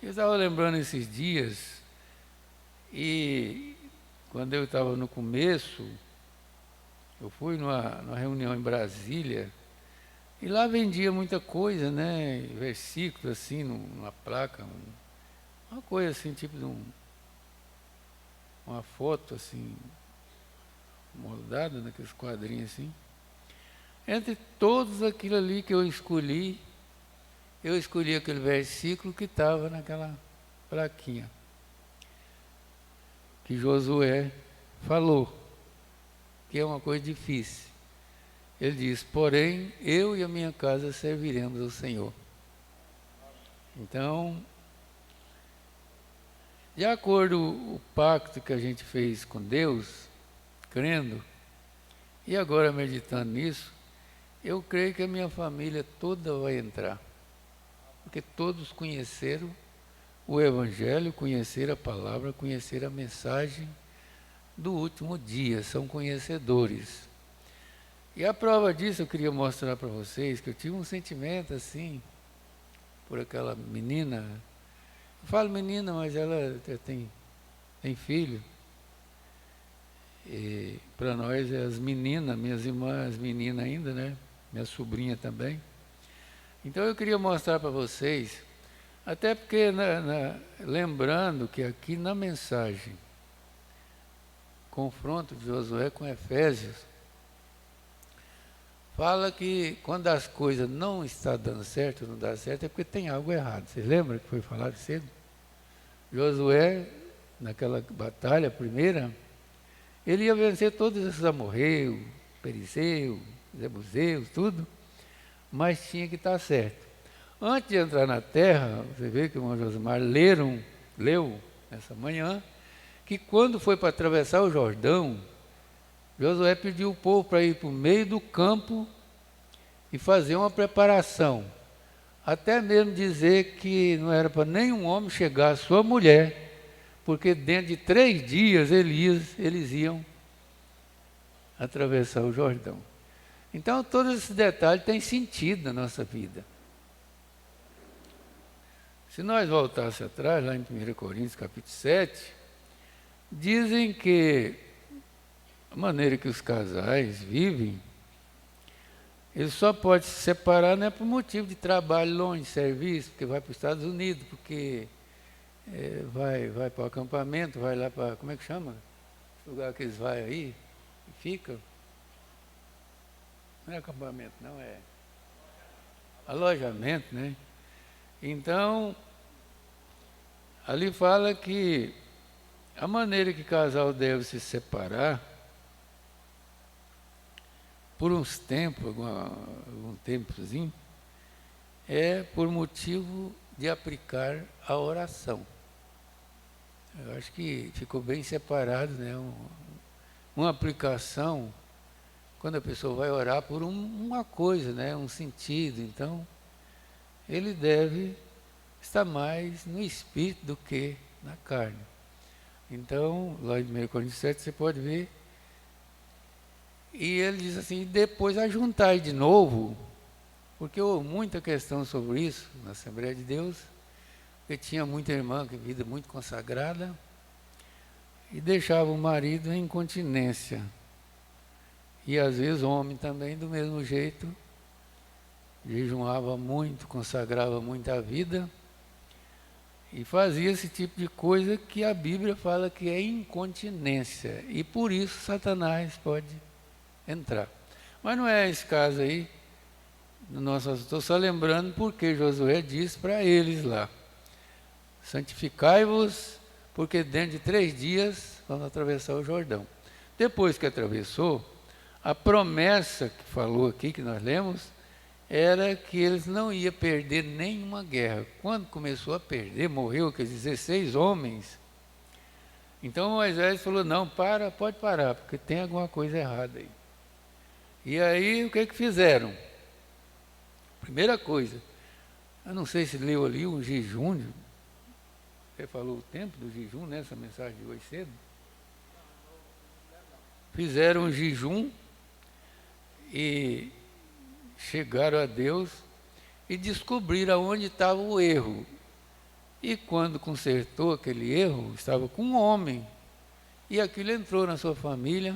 Eu estava lembrando esses dias, e quando eu estava no começo, eu fui numa reunião em Brasília, e lá vendia muita coisa, né? Versículos assim, numa placa, uma coisa assim, tipo de uma foto assim, moldada naqueles quadrinhos assim. Entre todos aquilo ali que eu escolhi aquele versículo que estava naquela plaquinha, que Josué falou, que é uma coisa difícil. Ele diz, porém, eu e a minha casa serviremos ao Senhor. Então, de acordo com o pacto que a gente fez com Deus, crendo, e agora meditando nisso, eu creio que a minha família toda vai entrar. Porque todos conheceram o Evangelho, conheceram a palavra, conheceram a mensagem do último dia, são conhecedores. E a prova disso eu queria mostrar para vocês, que eu tive um sentimento assim, por aquela menina. Eu falo menina, mas ela tem filho. E para nós é as meninas, minhas irmãs meninas ainda, né? Minha sobrinha também. Então eu queria mostrar para vocês, até porque lembrando que aqui na mensagem, confronto de Josué com Efésios, fala que quando as coisas não estão dando certo, não dá certo, é porque tem algo errado. Vocês lembram que foi falado cedo? Josué, naquela batalha primeira, ele ia vencer todos esses amorreus, perizeus, jebuseus, tudo, mas tinha que estar certo. Antes de entrar na terra, você vê que o irmão Josimar leu nessa manhã, que quando foi para atravessar o Jordão, Josué pediu o povo para ir para o meio do campo e fazer uma preparação. Até mesmo dizer que não era para nenhum homem chegar à sua mulher, porque dentro de 3 dias eles iam atravessar o Jordão. Então, todos esses detalhes têm sentido na nossa vida. Se nós voltássemos atrás, lá em 1 Coríntios, capítulo 7, dizem que a maneira que os casais vivem, ele só pode se separar não é por motivo de trabalho longe, de serviço, porque vai para os Estados Unidos, porque vai para o acampamento, vai lá para, como é que chama? O lugar que eles vão aí e ficam. Não é acampamento, não, é alojamento, né? Então, ali fala que a maneira que o casal deve se separar, por uns tempos, algum tempozinho, é por motivo de aplicar a oração. Eu acho que ficou bem separado, né? Uma aplicação, quando a pessoa vai orar por uma coisa, né? Um sentido. Então, ele deve estar mais no espírito do que na carne. Então, lá em 1 Coríntios 7, você pode ver. E ele diz assim, depois ajuntai de novo, porque houve muita questão sobre isso na Assembleia de Deus, porque tinha muita irmã com vida muito consagrada, e deixava o marido em incontinência. E às vezes o homem também do mesmo jeito, jejuava muito, consagrava muito a vida, e fazia esse tipo de coisa que a Bíblia fala que é incontinência, e por isso Satanás pode entrar. Mas não é esse caso aí, estou só lembrando porque Josué disse para eles lá, santificai-vos, porque dentro de 3 dias vamos atravessar o Jordão. Depois que atravessou, a promessa que falou aqui, que nós lemos, era que eles não iam perder nenhuma guerra. Quando começou a perder, morreu aqueles 16 homens. Então Moisés falou, não, pode parar, porque tem alguma coisa errada aí. E aí, o que fizeram? Primeira coisa, eu não sei se leu ali um jejum, você falou o tempo do jejum nessa mensagem de hoje cedo? Fizeram um jejum e chegaram a Deus e descobriram onde estava o erro. E quando consertou aquele erro, estava com um homem. E aquilo entrou na sua família.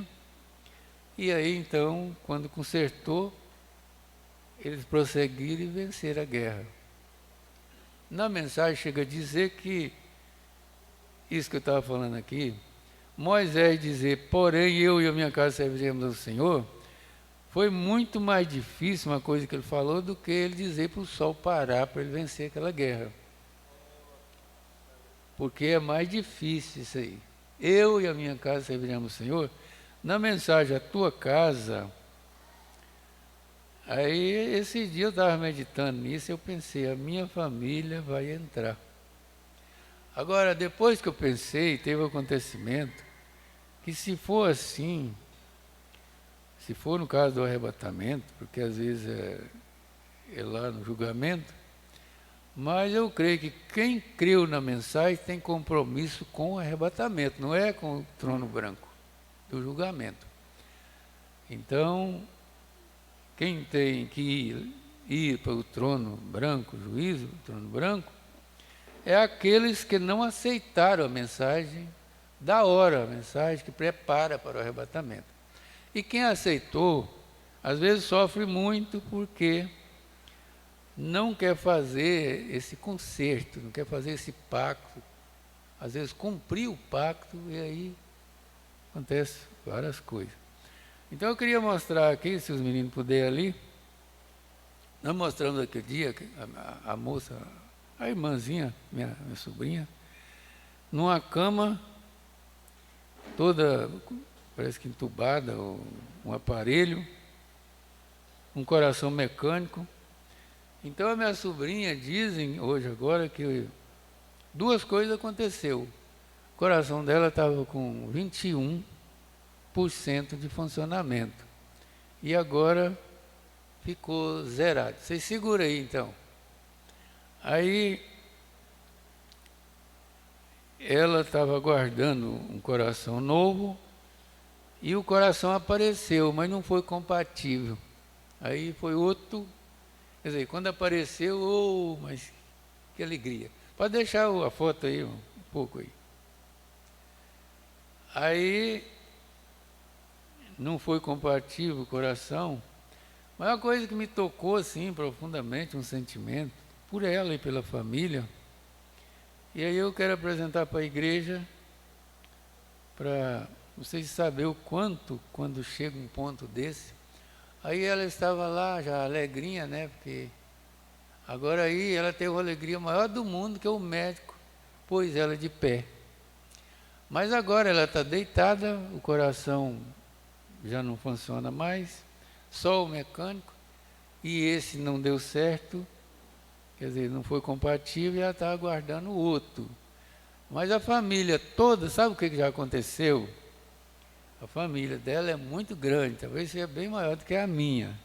E aí, então, quando consertou, eles prosseguiram e venceram a guerra. Na mensagem chega a dizer que, isso que eu estava falando aqui, Moisés dizer, porém eu e a minha casa serviremos ao Senhor, foi muito mais difícil uma coisa que ele falou do que ele dizer para o sol parar para ele vencer aquela guerra. Porque é mais difícil isso aí. Eu e a minha casa serviremos ao Senhor. Na mensagem, a tua casa, aí esse dia eu estava meditando nisso, eu pensei, a minha família vai entrar. Agora, depois que eu pensei, teve um acontecimento, que se for assim, se for no caso do arrebatamento, porque às vezes é lá no julgamento, mas eu creio que quem creu na mensagem tem compromisso com o arrebatamento, não é com o trono branco do julgamento. Então, quem tem que ir para o trono branco, juízo, o trono branco, é aqueles que não aceitaram a mensagem da hora, a mensagem que prepara para o arrebatamento. E quem aceitou, às vezes sofre muito porque não quer fazer esse conserto, não quer fazer esse pacto, às vezes cumprir o pacto e aí acontece várias coisas. Então eu queria mostrar aqui, se os meninos puderem ali, nós mostramos aquele dia, a moça, a irmãzinha, minha sobrinha, numa cama, toda, parece que entubada, um aparelho, um coração mecânico. Então a minha sobrinha, dizem hoje agora que 2 coisas aconteceu. O coração dela estava com 21% de funcionamento. E agora ficou zerado. Vocês seguram aí então. Aí ela estava aguardando um coração novo e o coração apareceu, mas não foi compatível. Aí foi outro. Quer dizer, quando apareceu, mas que alegria. Pode deixar a foto aí, um pouco aí. Aí, não foi compatível o coração, Mas uma coisa que me tocou assim profundamente, um sentimento, por ela e pela família, e aí eu quero apresentar para a igreja, para vocês saberem o quanto, quando chega um ponto desse. Aí ela estava lá, já alegrinha, né? Porque agora aí ela teve uma alegria maior do mundo, que o médico pôs ela de pé. Mas agora ela está deitada, o coração já não funciona mais, só o mecânico, e esse não deu certo, quer dizer, não foi compatível, e ela está aguardando o outro. Mas a família toda, sabe o que já aconteceu? A família dela é muito grande, talvez seja bem maior do que a minha.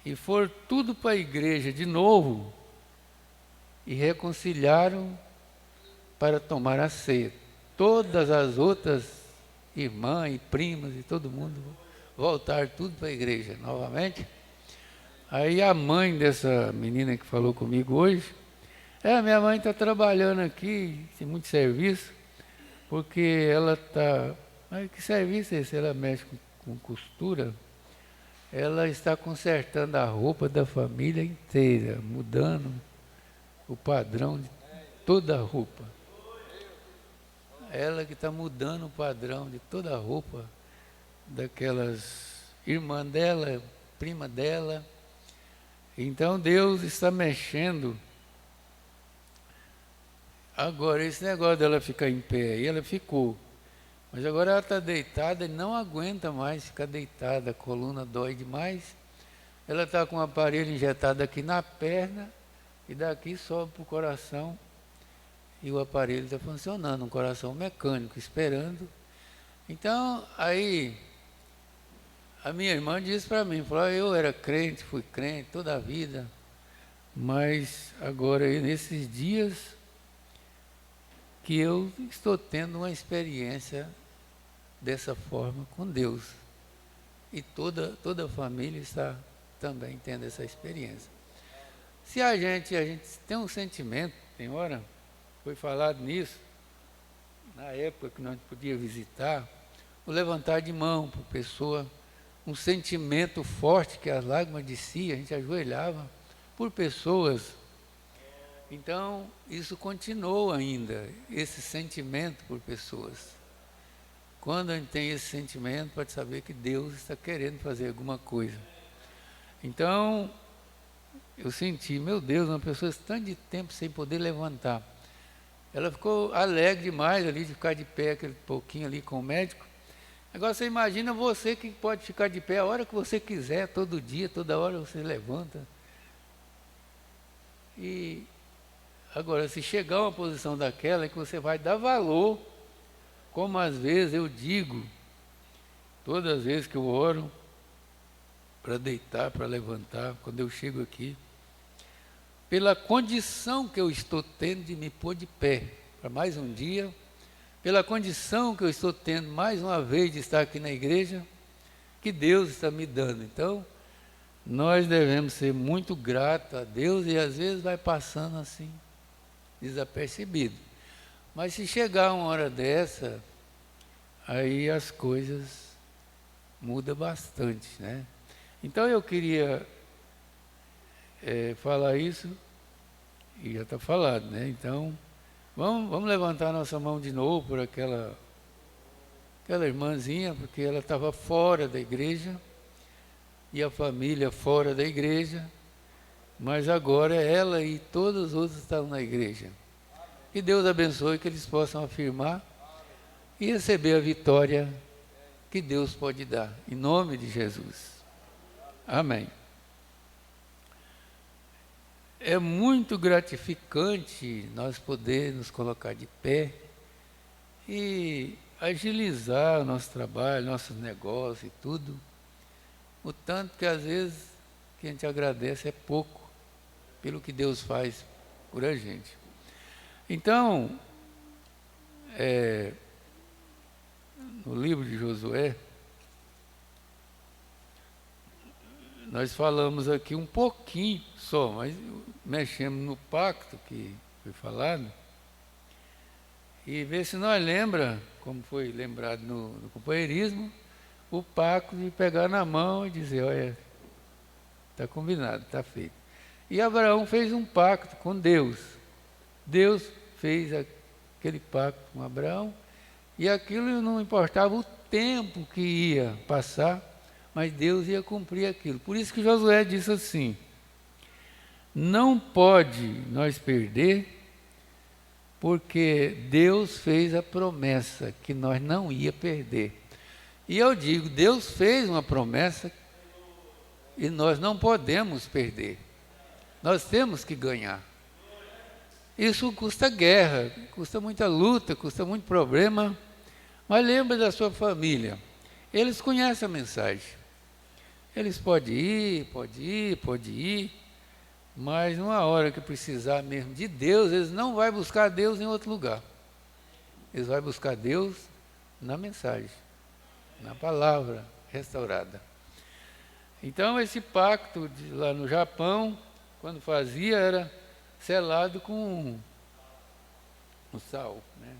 E foram tudo para a igreja de novo e reconciliaram para tomar a ceia. Todas as outras irmãs e primas e todo mundo voltaram tudo para a igreja novamente. Aí a mãe dessa menina que falou comigo hoje, minha mãe está trabalhando aqui, tem muito serviço, porque ela está... Mas que serviço é esse? Ela mexe com costura. Ela está consertando a roupa da família inteira, mudando o padrão de toda a roupa. Ela que está mudando o padrão de toda a roupa daquelas irmãs dela, prima dela. Então Deus está mexendo. Agora, esse negócio dela ficar em pé, e ela ficou. Mas agora ela está deitada e não aguenta mais ficar deitada, a coluna dói demais. Ela está com um aparelho injetado aqui na perna e daqui sobe para o coração. E o aparelho está funcionando, um coração mecânico, esperando. Então, aí, a minha irmã disse para mim, falou, eu era crente, fui crente toda a vida, mas agora, nesses dias, que eu estou tendo uma experiência dessa forma com Deus. E toda a família está também tendo essa experiência. Se a gente tem um sentimento, tem hora, foi falado nisso, na época que nós podíamos visitar, o levantar de mão para a pessoa, um sentimento forte que as lágrimas desciam, a gente ajoelhava por pessoas. Então, isso continuou ainda, esse sentimento por pessoas. Quando a gente tem esse sentimento, pode saber que Deus está querendo fazer alguma coisa. Então, eu senti, meu Deus, uma pessoa tanto de tempo sem poder levantar. Ela ficou alegre demais ali de ficar de pé aquele pouquinho ali com o médico. Agora você imagina você que pode ficar de pé a hora que você quiser, todo dia, toda hora você levanta. E agora, se chegar a uma posição daquela, é que você vai dar valor, como às vezes eu digo, todas as vezes que eu oro, para deitar, para levantar, quando eu chego aqui, pela condição que eu estou tendo de me pôr de pé, para mais um dia, pela condição que eu estou tendo mais uma vez de estar aqui na igreja, que Deus está me dando. Então, nós devemos ser muito gratos a Deus e às vezes vai passando assim, desapercebido. Mas se chegar uma hora dessa, aí as coisas mudam bastante, né? Então eu queria falar isso, e já está falado, né? Então, vamos levantar nossa mão de novo por aquela irmãzinha, porque ela estava fora da igreja, e a família fora da igreja, mas agora ela e todos os outros estão na igreja. Que Deus abençoe, que eles possam afirmar e receber a vitória que Deus pode dar, em nome de Jesus. Amém. É muito gratificante nós poder nos colocar de pé e agilizar o nosso trabalho, nossos negócios e tudo. O tanto que às vezes que a gente agradece é pouco pelo que Deus faz por a gente. Então, no livro de Josué, nós falamos aqui um pouquinho só, mas mexemos no pacto que foi falado, e ver se nós lembra, como foi lembrado no companheirismo, o pacto de pegar na mão e dizer, olha, Está combinado, está feito. E Abraão fez um pacto com Deus. Deus fez aquele pacto com Abraão, e aquilo não importava o tempo que ia passar, mas Deus ia cumprir aquilo. Por isso que Josué disse assim: não pode nós perder, porque Deus fez a promessa que nós não ia perder. E eu digo, Deus fez uma promessa e nós não podemos perder. Nós temos que ganhar. Isso custa guerra, custa muita luta, custa muito problema. Mas lembre da sua família. Eles conhecem a mensagem. Eles podem ir, mas numa hora que precisar mesmo de Deus, eles não vão buscar Deus em outro lugar. Eles vão buscar Deus na mensagem, na palavra restaurada. Então esse pacto lá no Japão, quando fazia, era selado com o sal, né?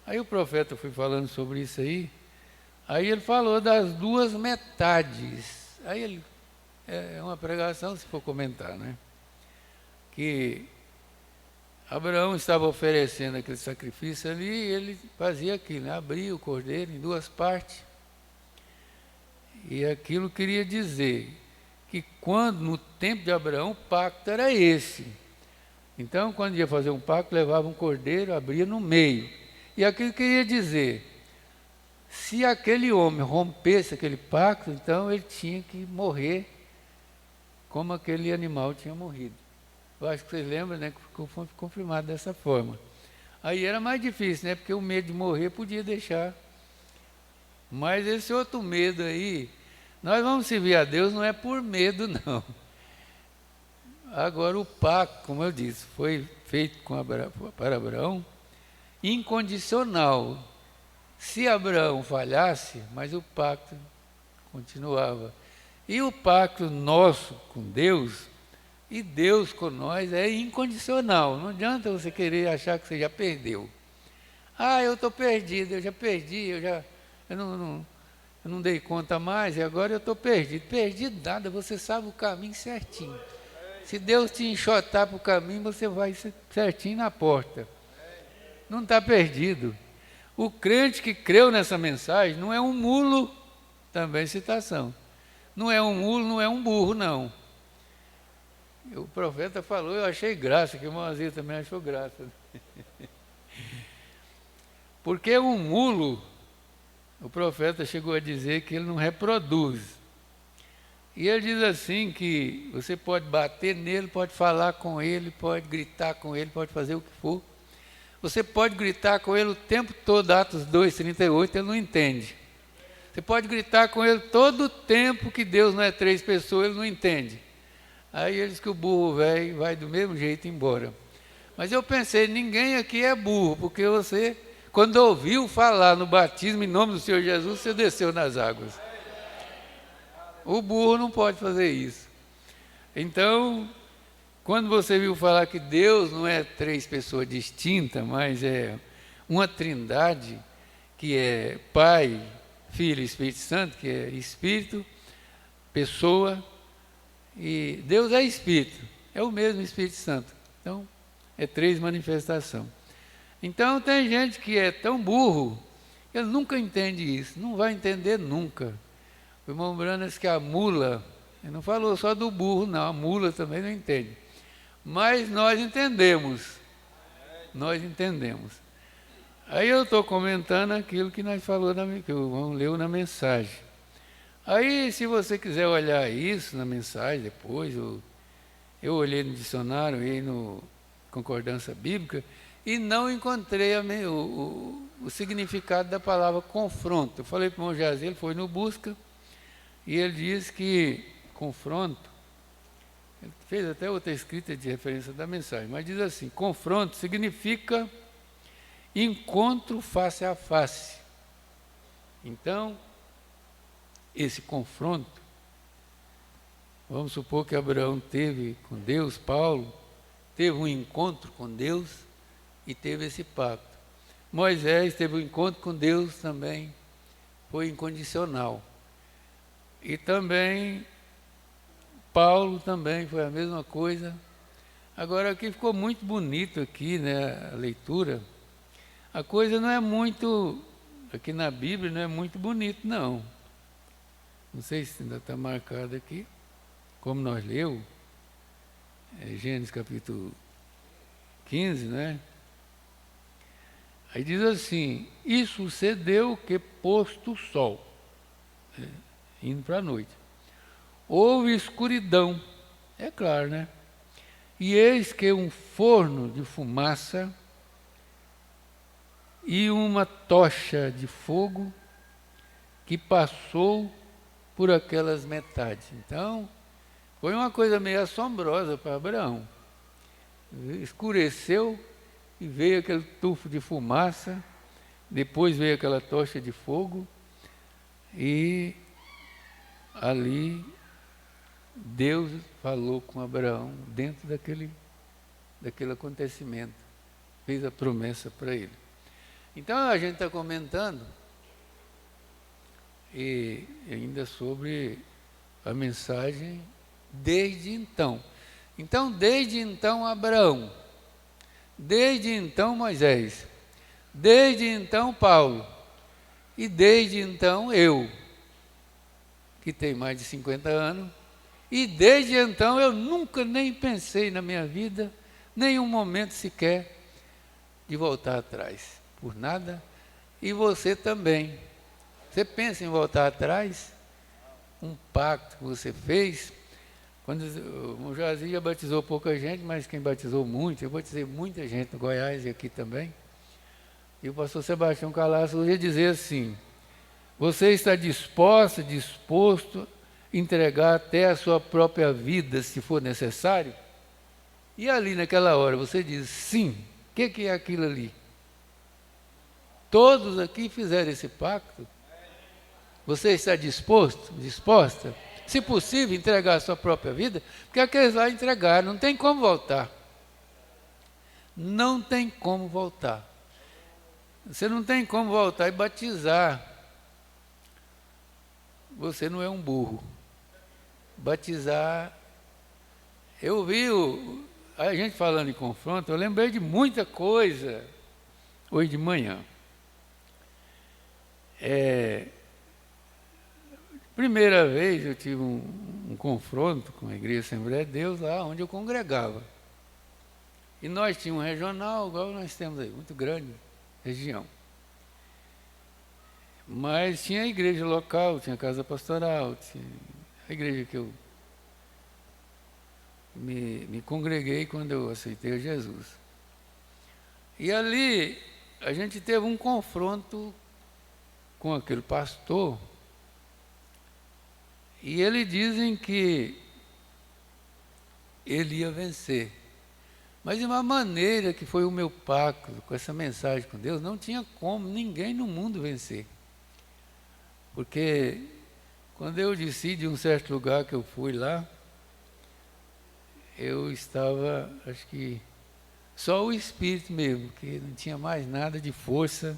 Aí o profeta foi falando sobre isso aí ele falou das duas metades. Aí ele, é uma pregação se for comentar, né? Que Abraão estava oferecendo aquele sacrifício ali, e ele fazia aquilo, né? Abria o cordeiro em duas partes. E aquilo queria dizer que quando, no tempo de Abraão, o pacto era esse. Então, quando ia fazer um pacto, levava um cordeiro, abria no meio. E aquilo queria dizer, se aquele homem rompesse aquele pacto, então ele tinha que morrer como aquele animal tinha morrido. Eu acho que vocês lembram, né, que foi confirmado dessa forma. Aí era mais difícil, né, porque o medo de morrer podia deixar. Mas esse outro medo aí, nós vamos servir a Deus não é por medo, não. Agora o pacto, como eu disse, foi feito para Abraão, incondicional. Se Abraão falhasse, mas o pacto continuava. E o pacto nosso com Deus, e Deus com nós, é incondicional. Não adianta você querer achar que você já perdeu. Ah, eu estou perdido, eu já perdi, eu não dei conta mais, e agora eu estou perdido. Perdido nada, você sabe o caminho certinho. Se Deus te enxotar para o caminho, você vai certinho na porta. Não está perdido. O crente que creu nessa mensagem não é um mulo, também citação. Não é um mulo, não é um burro, não. O profeta falou, eu achei graça, que o irmão Azir também achou graça. Porque um mulo, o profeta chegou a dizer que ele não reproduz. E ele diz assim que você pode bater nele, pode falar com ele, pode gritar com ele, pode fazer o que for. Você pode gritar com ele o tempo todo, Atos 2:38, ele não entende. Você pode gritar com ele todo o tempo que Deus não é 3 pessoas, ele não entende. Aí ele diz que o burro velho vai do mesmo jeito embora. Mas eu pensei, ninguém aqui é burro, porque você, quando ouviu falar no batismo em nome do Senhor Jesus, você desceu nas águas. O burro não pode fazer isso. Então, quando você viu falar que Deus não é 3 pessoas distintas, mas é uma trindade, que é Pai, Filho e Espírito Santo, que é Espírito, pessoa, e Deus é Espírito, é o mesmo Espírito Santo. Então, é 3 manifestações. Então, tem gente que é tão burro, ele nunca entende isso, não vai entender nunca. O irmão Brana disse que a mula, ele não falou só do burro, não, a mula também não entende. Mas nós entendemos. Nós entendemos. Aí eu estou comentando aquilo que nós falou, que o irmão leu na mensagem. Aí, se você quiser olhar isso na mensagem depois, eu olhei no dicionário, olhei no Concordância Bíblica, e não encontrei o significado da palavra confronto. Eu falei para o irmão Jaziel, ele foi no Busca, e ele diz que confronto, ele fez até outra escrita de referência da mensagem, mas diz assim, confronto significa encontro face a face. Então, esse confronto, vamos supor que Abraão teve com Deus, Paulo, teve um encontro com Deus e teve esse pacto. Moisés teve um encontro com Deus também, foi incondicional. E também Paulo também foi a mesma coisa. Agora aqui ficou muito bonito aqui, né, a leitura. A coisa não é muito, aqui na Bíblia não é muito bonito, não. Não sei se ainda está marcado aqui, como nós leu, Gênesis capítulo 15, né? Aí diz assim: e sucedeu que, posto o sol, indo para a noite, houve escuridão, é claro, né? E eis que um forno de fumaça e uma tocha de fogo que passou por aquelas metades. Então, foi uma coisa meio assombrosa para Abraão. Escureceu e veio aquele tufo de fumaça, depois veio aquela tocha de fogo, e ali Deus falou com Abraão dentro daquele acontecimento, fez a promessa para ele. Então a gente está comentando e ainda sobre a mensagem desde então. Então, desde então Abraão, desde então Moisés, desde então Paulo, e desde então eu, que tenho mais de 50 anos, e desde então eu nunca nem pensei na minha vida, nenhum momento sequer, de voltar atrás, por nada. E você também. Você pensa em voltar atrás? Um pacto que você fez, quando o Jazi já batizou pouca gente, mas quem batizou muito, eu batizei muita gente no Goiás e aqui também. E o pastor Sebastião Calaço ia dizer assim: você está disposto a entregar até a sua própria vida, se for necessário? E ali naquela hora você diz sim. O que é aquilo ali? Todos aqui fizeram esse pacto. Você está disposta? Se possível, entregar a sua própria vida, porque aqueles lá entregaram, não tem como voltar. Não tem como voltar. Você não tem como voltar e batizar. Você não é um burro. Batizar. Eu vi a gente falando em confronto, eu lembrei de muita coisa hoje de manhã. Primeira vez eu tive um confronto com a Igreja Assembleia de Deus, lá onde eu congregava. E nós tínhamos um regional, igual nós temos aí, muito grande região. Mas tinha a igreja local, tinha a casa pastoral, tinha a igreja que eu me congreguei quando eu aceitei a Jesus. E ali a gente teve um confronto com aquele pastor, e eles dizem que ele ia vencer. Mas de uma maneira que foi o meu pacto, com essa mensagem com Deus, não tinha como ninguém no mundo vencer. Porque quando eu desci de um certo lugar que eu fui lá, eu estava, acho que, só o Espírito mesmo, que não tinha mais nada de força,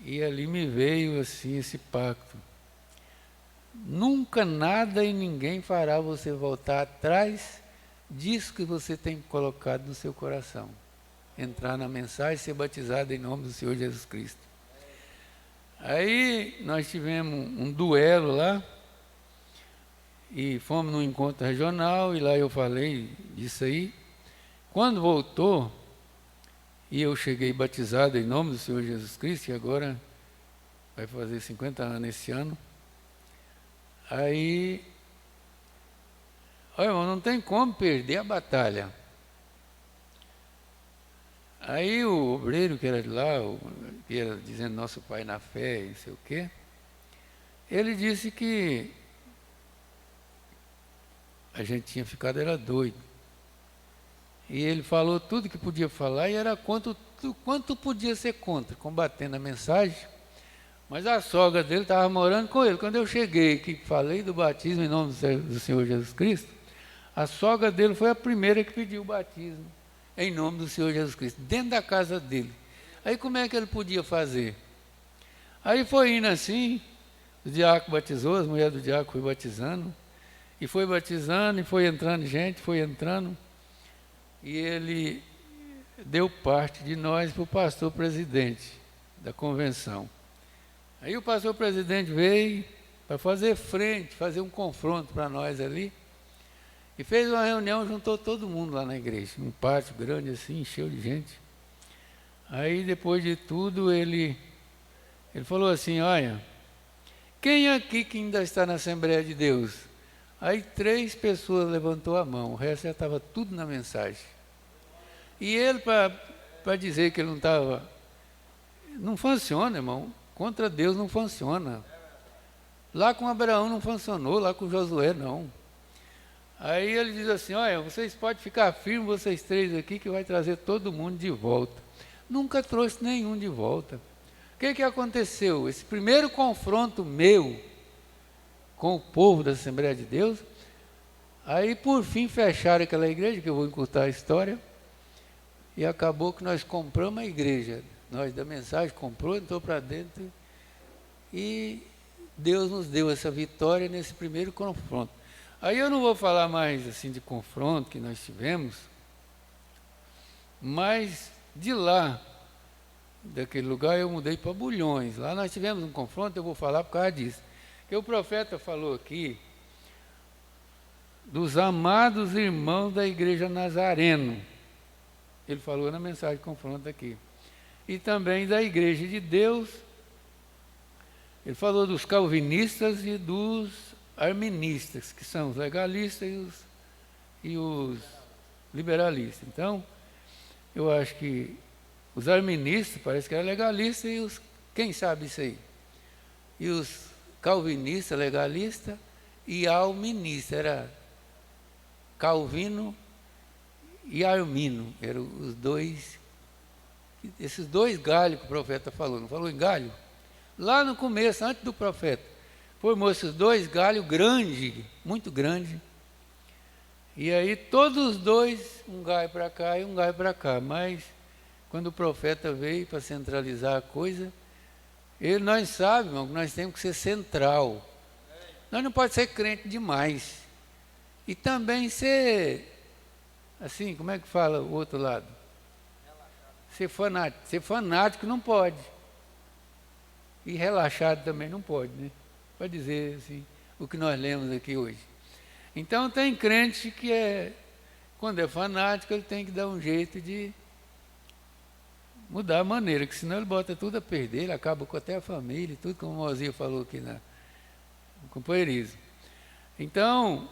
e ali me veio assim esse pacto. Nunca nada e ninguém fará você voltar atrás disso que você tem colocado no seu coração. Entrar na mensagem e ser batizado em nome do Senhor Jesus Cristo. Aí nós tivemos um duelo lá, e fomos num encontro regional, e lá eu falei disso aí. Quando voltou, e eu cheguei batizado em nome do Senhor Jesus Cristo, e agora vai fazer 50 anos esse ano. Aí, olha, irmão, não tem como perder a batalha. Aí o obreiro que era de lá, que era dizendo nosso pai na fé e não sei o quê, ele disse que a gente tinha ficado, era doido. E ele falou tudo que podia falar e era quanto podia ser contra, combatendo a mensagem. Mas a sogra dele estava morando com ele. Quando eu cheguei, que falei do batismo em nome do Senhor Jesus Cristo, a sogra dele foi a primeira que pediu o batismo em nome do Senhor Jesus Cristo, dentro da casa dele. Aí como é que ele podia fazer? Aí foi indo assim, o diácono batizou, as mulheres do diácono foi batizando, E foi batizando, e foi entrando gente, foi entrando. E ele deu parte de nós para o pastor presidente da convenção. Aí o pastor presidente veio para fazer frente, fazer um confronto para nós ali. E fez uma reunião, juntou todo mundo lá na igreja, um pátio grande assim, encheu de gente. Aí depois de tudo ele falou assim, olha, quem aqui que ainda está na Assembleia de Deus? Aí 3 pessoas levantou a mão, o resto já estava tudo na mensagem. E ele, para dizer que ele não estava... Não funciona, irmão. Contra Deus não funciona. Lá com Abraão não funcionou, lá com Josué não. Aí ele diz assim, olha, vocês podem ficar firmes, vocês 3 aqui, que vai trazer todo mundo de volta. Nunca trouxe nenhum de volta. O que aconteceu? Esse primeiro confronto meu com o povo da Assembleia de Deus, aí por fim fecharam aquela igreja, que eu vou encurtar a história, e acabou que nós compramos a igreja. Nós da mensagem comprou, entrou para dentro, e Deus nos deu essa vitória nesse primeiro confronto. Aí eu não vou falar mais assim de confronto que nós tivemos, mas de lá, daquele lugar, eu mudei para Bulhões. Lá nós tivemos um confronto, eu vou falar por causa disso. Porque o profeta falou aqui dos amados irmãos da igreja Nazareno. Ele falou na mensagem de confronto aqui. E também da igreja de Deus. Ele falou dos calvinistas e dos arministas, que são os legalistas e os liberalistas. Então, eu acho que os arministas, parece que era legalista, e os, quem sabe isso aí? E os calvinistas, legalista, e alminista, era Calvino e Armino, eram os dois, esses 2 galhos que o profeta falou, não falou em galho? Lá no começo, antes do profeta, formou esses 2 galhos grandes, muito grandes, e aí todos os 2, um galho para cá e um galho para cá, mas quando o profeta veio para centralizar a coisa, nós sabemos, irmão, que nós temos que ser central. Nós não podemos ser crente demais. E também ser, assim, como é que fala o outro lado? Ser fanático. Ser fanático não pode. E relaxado também não pode, né? Para dizer assim, o que nós lemos aqui hoje. Então tem crente que quando é fanático, ele tem que dar um jeito de mudar a maneira, que senão ele bota tudo a perder, ele acaba com até a família, tudo como o Mozinho falou aqui no companheirismo. Então,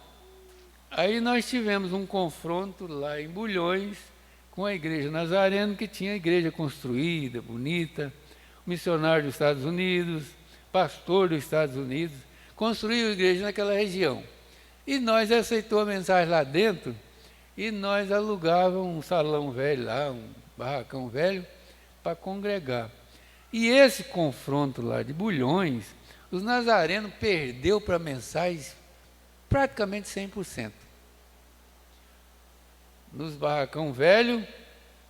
aí nós tivemos um confronto lá em Bulhões com a igreja Nazareno, que tinha a igreja construída, bonita, missionário dos Estados Unidos, pastor dos Estados Unidos, construiu a igreja naquela região. E nós aceitamos a mensagem lá dentro, e nós alugávamos um salão velho lá, um barracão velho, para congregar. E esse confronto lá de Bulhões, os nazarenos perdeu para a mensagem praticamente 100%. Nos barracão velho,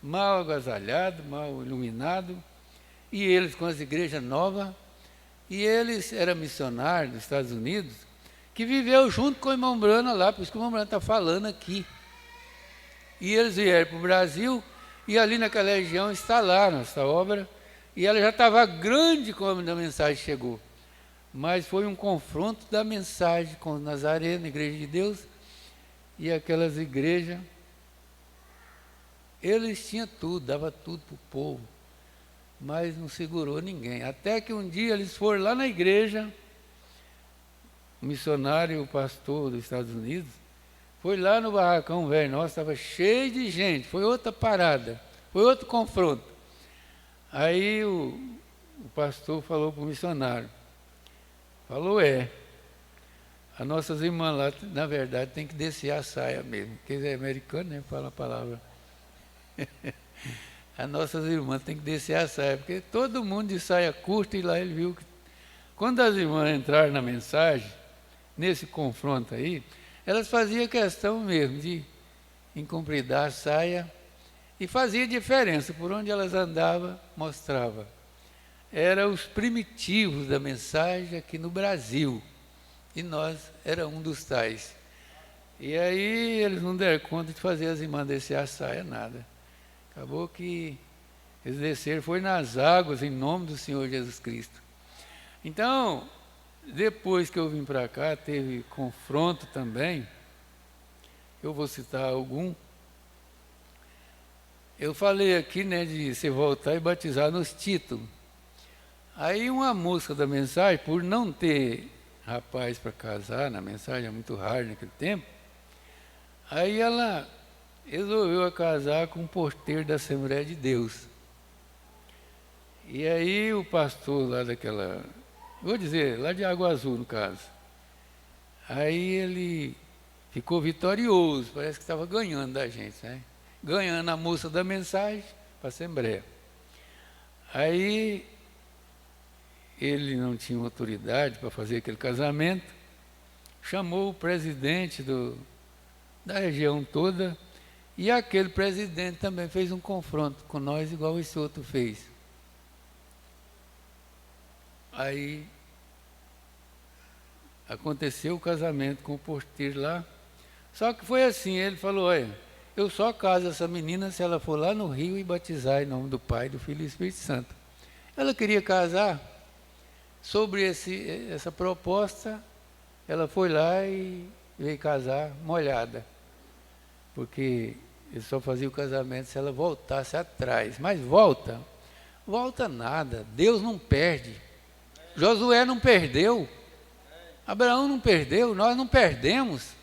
mal agasalhado, mal iluminado, e eles com as igrejas novas, e eles eram missionários dos Estados Unidos, que viveu junto com o irmão Brana lá, por isso que o irmão Brana está falando aqui. E eles vieram para o Brasil, e ali naquela região instalaram essa obra, e ela já estava grande quando a mensagem chegou. Mas foi um confronto da mensagem com os nazarenos, a igreja de Deus, e aquelas igrejas, eles tinham tudo, dava tudo para o povo, mas não segurou ninguém. Até que um dia eles foram lá na igreja, o missionário, o pastor dos Estados Unidos, foi lá no barracão velho nosso, estava cheio de gente, foi outra parada, foi outro confronto. Aí o pastor falou para o missionário, falou, as nossas irmãs lá, na verdade, tem que descer a saia mesmo, porque é americano, né, fala a palavra. As nossas irmãs têm que descer a saia, porque todo mundo de saia curta, e lá ele viu que, quando as irmãs entraram na mensagem, nesse confronto aí, elas faziam questão mesmo de encompridar a saia e fazia diferença, por onde elas andavam, mostrava. Eram os primitivos da mensagem aqui no Brasil, e nós era um dos tais. E aí eles não deram conta de fazer as irmãs descer a saia, nada. Acabou que eles desceram, foi nas águas, em nome do Senhor Jesus Cristo. Então, depois que eu vim para cá, teve confronto também. Eu vou citar algum. Eu falei aqui, né, de você voltar e batizar nos títulos. Aí uma moça da mensagem, por não ter rapaz para casar, na mensagem é muito raro naquele tempo, aí ela resolveu casar com um porteiro da Assembleia de Deus. E aí o pastor lá daquela, vou dizer, lá de Água Azul no caso, aí ele ficou vitorioso, parece que estava ganhando da gente, né? Ganhando a moça da mensagem para a Assembleia. Aí ele não tinha autoridade para fazer aquele casamento, chamou o presidente da região toda, e aquele presidente também fez um confronto com nós, igual esse outro fez. Aí aconteceu o casamento com o porteiro lá, só que foi assim, ele falou, olha, eu só caso essa menina se ela for lá no Rio e batizar em nome do Pai, do Filho e do Espírito Santo. Ela queria casar. Sobre essa proposta, ela foi lá e veio casar molhada, porque ele só fazia o casamento se ela voltasse atrás. Mas volta nada, Deus não perde. Josué não perdeu, Abraão não perdeu, nós não perdemos.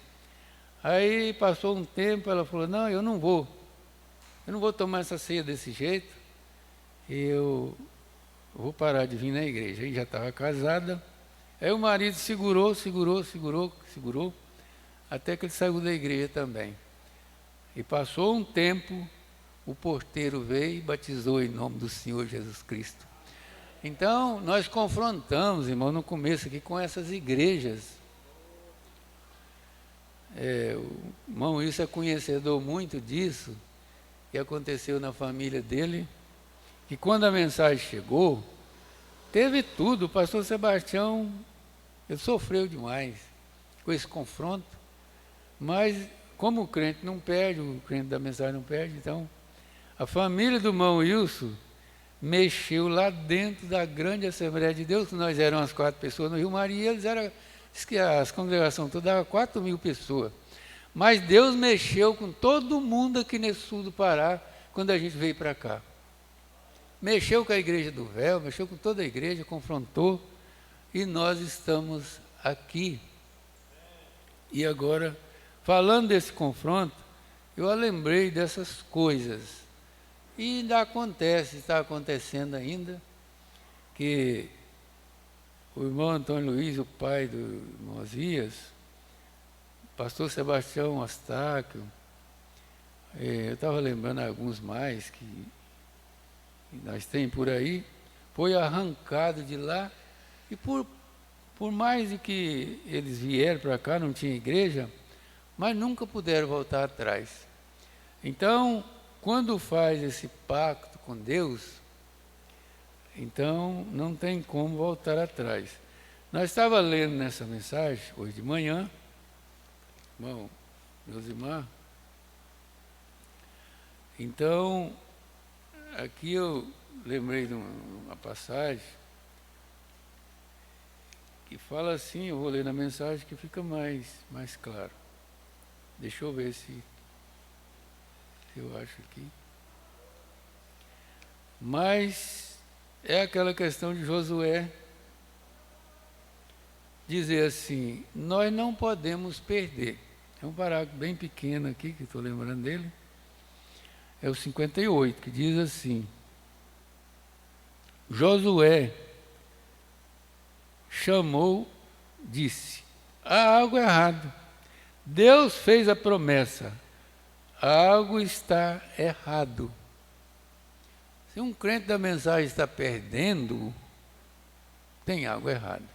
Aí passou um tempo, ela falou, não, eu não vou tomar essa ceia desse jeito, eu vou parar de vir na igreja. Aí já estava casada. Aí o marido segurou, até que ele saiu da igreja também. E passou um tempo, o porteiro veio e batizou em nome do Senhor Jesus Cristo. Então, nós confrontamos, irmão, no começo aqui com essas igrejas. O irmão Wilson é conhecedor muito disso, que aconteceu na família dele. E quando a mensagem chegou, teve tudo. O pastor Sebastião, ele sofreu demais com esse confronto, mas como o crente não perde, o crente da mensagem não perde, então a família do irmão Wilson mexeu lá dentro da grande Assembleia de Deus, que nós éramos as 4 pessoas no Rio Maria, eles eram, diz que as congregações todas davam 4.000 pessoas. Mas Deus mexeu com todo mundo aqui nesse sul do Pará, quando a gente veio para cá. Mexeu com a igreja do véu, mexeu com toda a igreja, confrontou, e nós estamos aqui. E agora, falando desse confronto, eu lembrei dessas coisas. E ainda acontece, está acontecendo ainda, que o irmão Antônio Luiz, o pai do irmão Osias, o pastor Sebastião Astáquio, eu estava lembrando alguns mais que nós temos por aí, foi arrancado de lá, e por mais de que eles vieram para cá, não tinha igreja, mas nunca puderam voltar atrás. Então, quando faz esse pacto com Deus, então não tem como voltar atrás. Nós estávamos lendo nessa mensagem, hoje de manhã, irmão Josimar, então, aqui eu lembrei de uma passagem que fala assim, eu vou ler na mensagem que fica mais claro. Deixa eu ver se eu acho aqui. Mas é aquela questão de Josué dizer assim, nós não podemos perder. É um parágrafo bem pequeno aqui, que estou lembrando dele. É o 58, que diz assim, Josué chamou, disse, há algo errado. Deus fez a promessa, algo está errado. Se um crente da mensagem está perdendo, tem algo errado.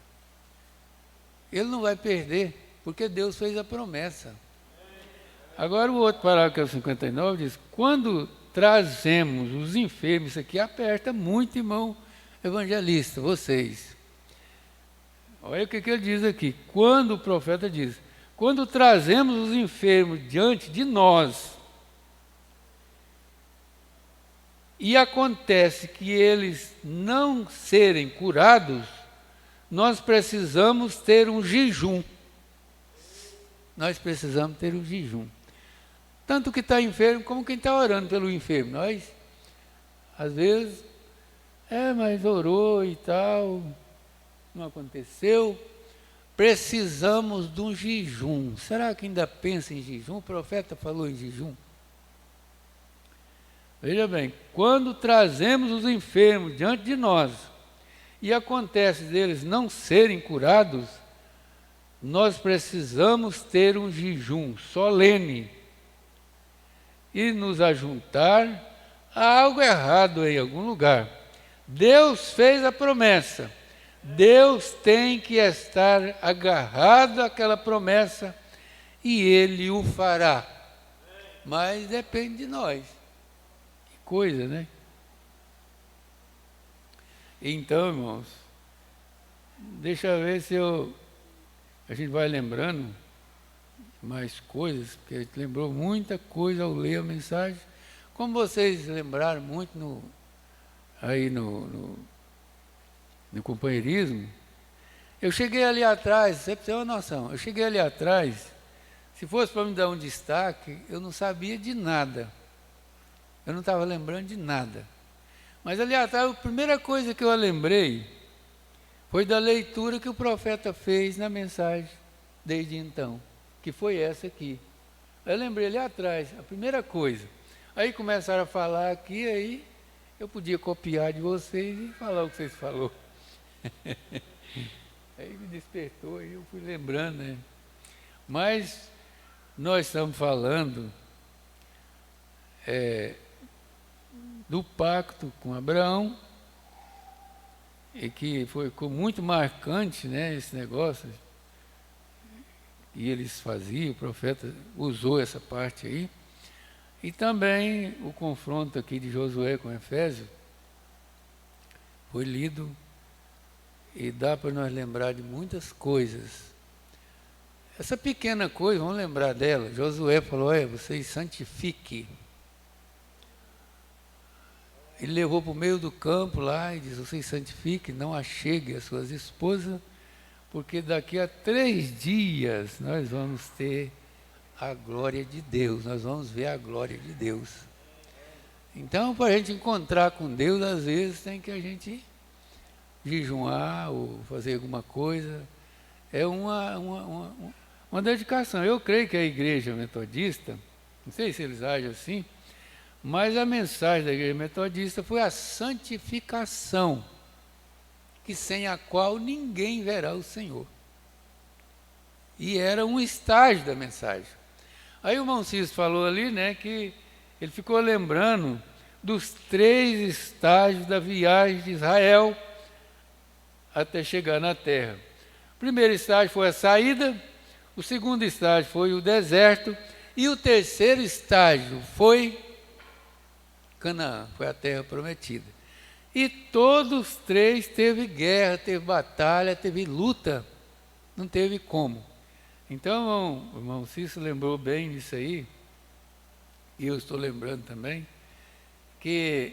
Ele não vai perder, porque Deus fez a promessa. Agora o outro parágrafo, que é o 59, diz, quando trazemos os enfermos, isso aqui aperta muito, irmão evangelista, vocês. Olha o que ele diz aqui, quando o profeta diz, quando trazemos os enfermos diante de nós, e acontece que eles não serem curados, nós precisamos ter um jejum. Nós precisamos ter um jejum. Tanto que está enfermo, como quem está orando pelo enfermo. Nós, às vezes, mas orou e tal, não aconteceu. Precisamos de um jejum. Será que ainda pensa em jejum? O profeta falou em jejum. Veja bem, quando trazemos os enfermos diante de nós e acontece deles não serem curados, nós precisamos ter um jejum solene e nos ajuntar a algo errado em algum lugar. Deus fez a promessa, Deus tem que estar agarrado àquela promessa e Ele o fará, mas depende de nós. Coisa, né? Então, irmãos, deixa eu ver se a gente vai lembrando mais coisas, porque a gente lembrou muita coisa ao ler a mensagem. Como vocês lembraram muito no companheirismo, eu cheguei ali atrás, você tem uma noção, eu cheguei ali atrás, se fosse para me dar um destaque, eu não sabia de nada. Eu não estava lembrando de nada. Mas ali atrás, a primeira coisa que eu lembrei foi da leitura que o profeta fez na mensagem desde então, que foi essa aqui. Eu lembrei ali atrás, a primeira coisa. Aí começaram a falar aqui, aí eu podia copiar de vocês e falar o que vocês falaram. Aí me despertou, aí eu fui lembrando, né? Mas nós estamos falando do pacto com Abraão, e que ficou muito marcante, né, esse negócio, e eles faziam, o profeta usou essa parte aí, e também o confronto aqui de Josué com Efésio, foi lido, e dá para nós lembrar de muitas coisas. Essa pequena coisa, vamos lembrar dela, Josué falou, vocês santifiquem. Ele levou para o meio do campo lá e disse, vocês santifiquem, não acheguem as suas esposas, porque daqui a 3 dias nós vamos ter a glória de Deus, nós vamos ver a glória de Deus. Então, para a gente encontrar com Deus, às vezes tem que a gente jejuar ou fazer alguma coisa. É uma dedicação. Eu creio que a igreja metodista, não sei se eles agem assim, mas a mensagem da igreja metodista foi a santificação, que sem a qual ninguém verá o Senhor. E era um estágio da mensagem. Aí o irmão Cícero falou ali, né, que ele ficou lembrando dos 3 estágios da viagem de Israel até chegar na terra. O primeiro estágio foi a saída, o segundo estágio foi o deserto, e o terceiro estágio foi Canaã, foi a terra prometida. E todos os 3 teve guerra, teve batalha, teve luta, não teve como. Então, o irmão Cícero lembrou bem disso aí, e eu estou lembrando também, que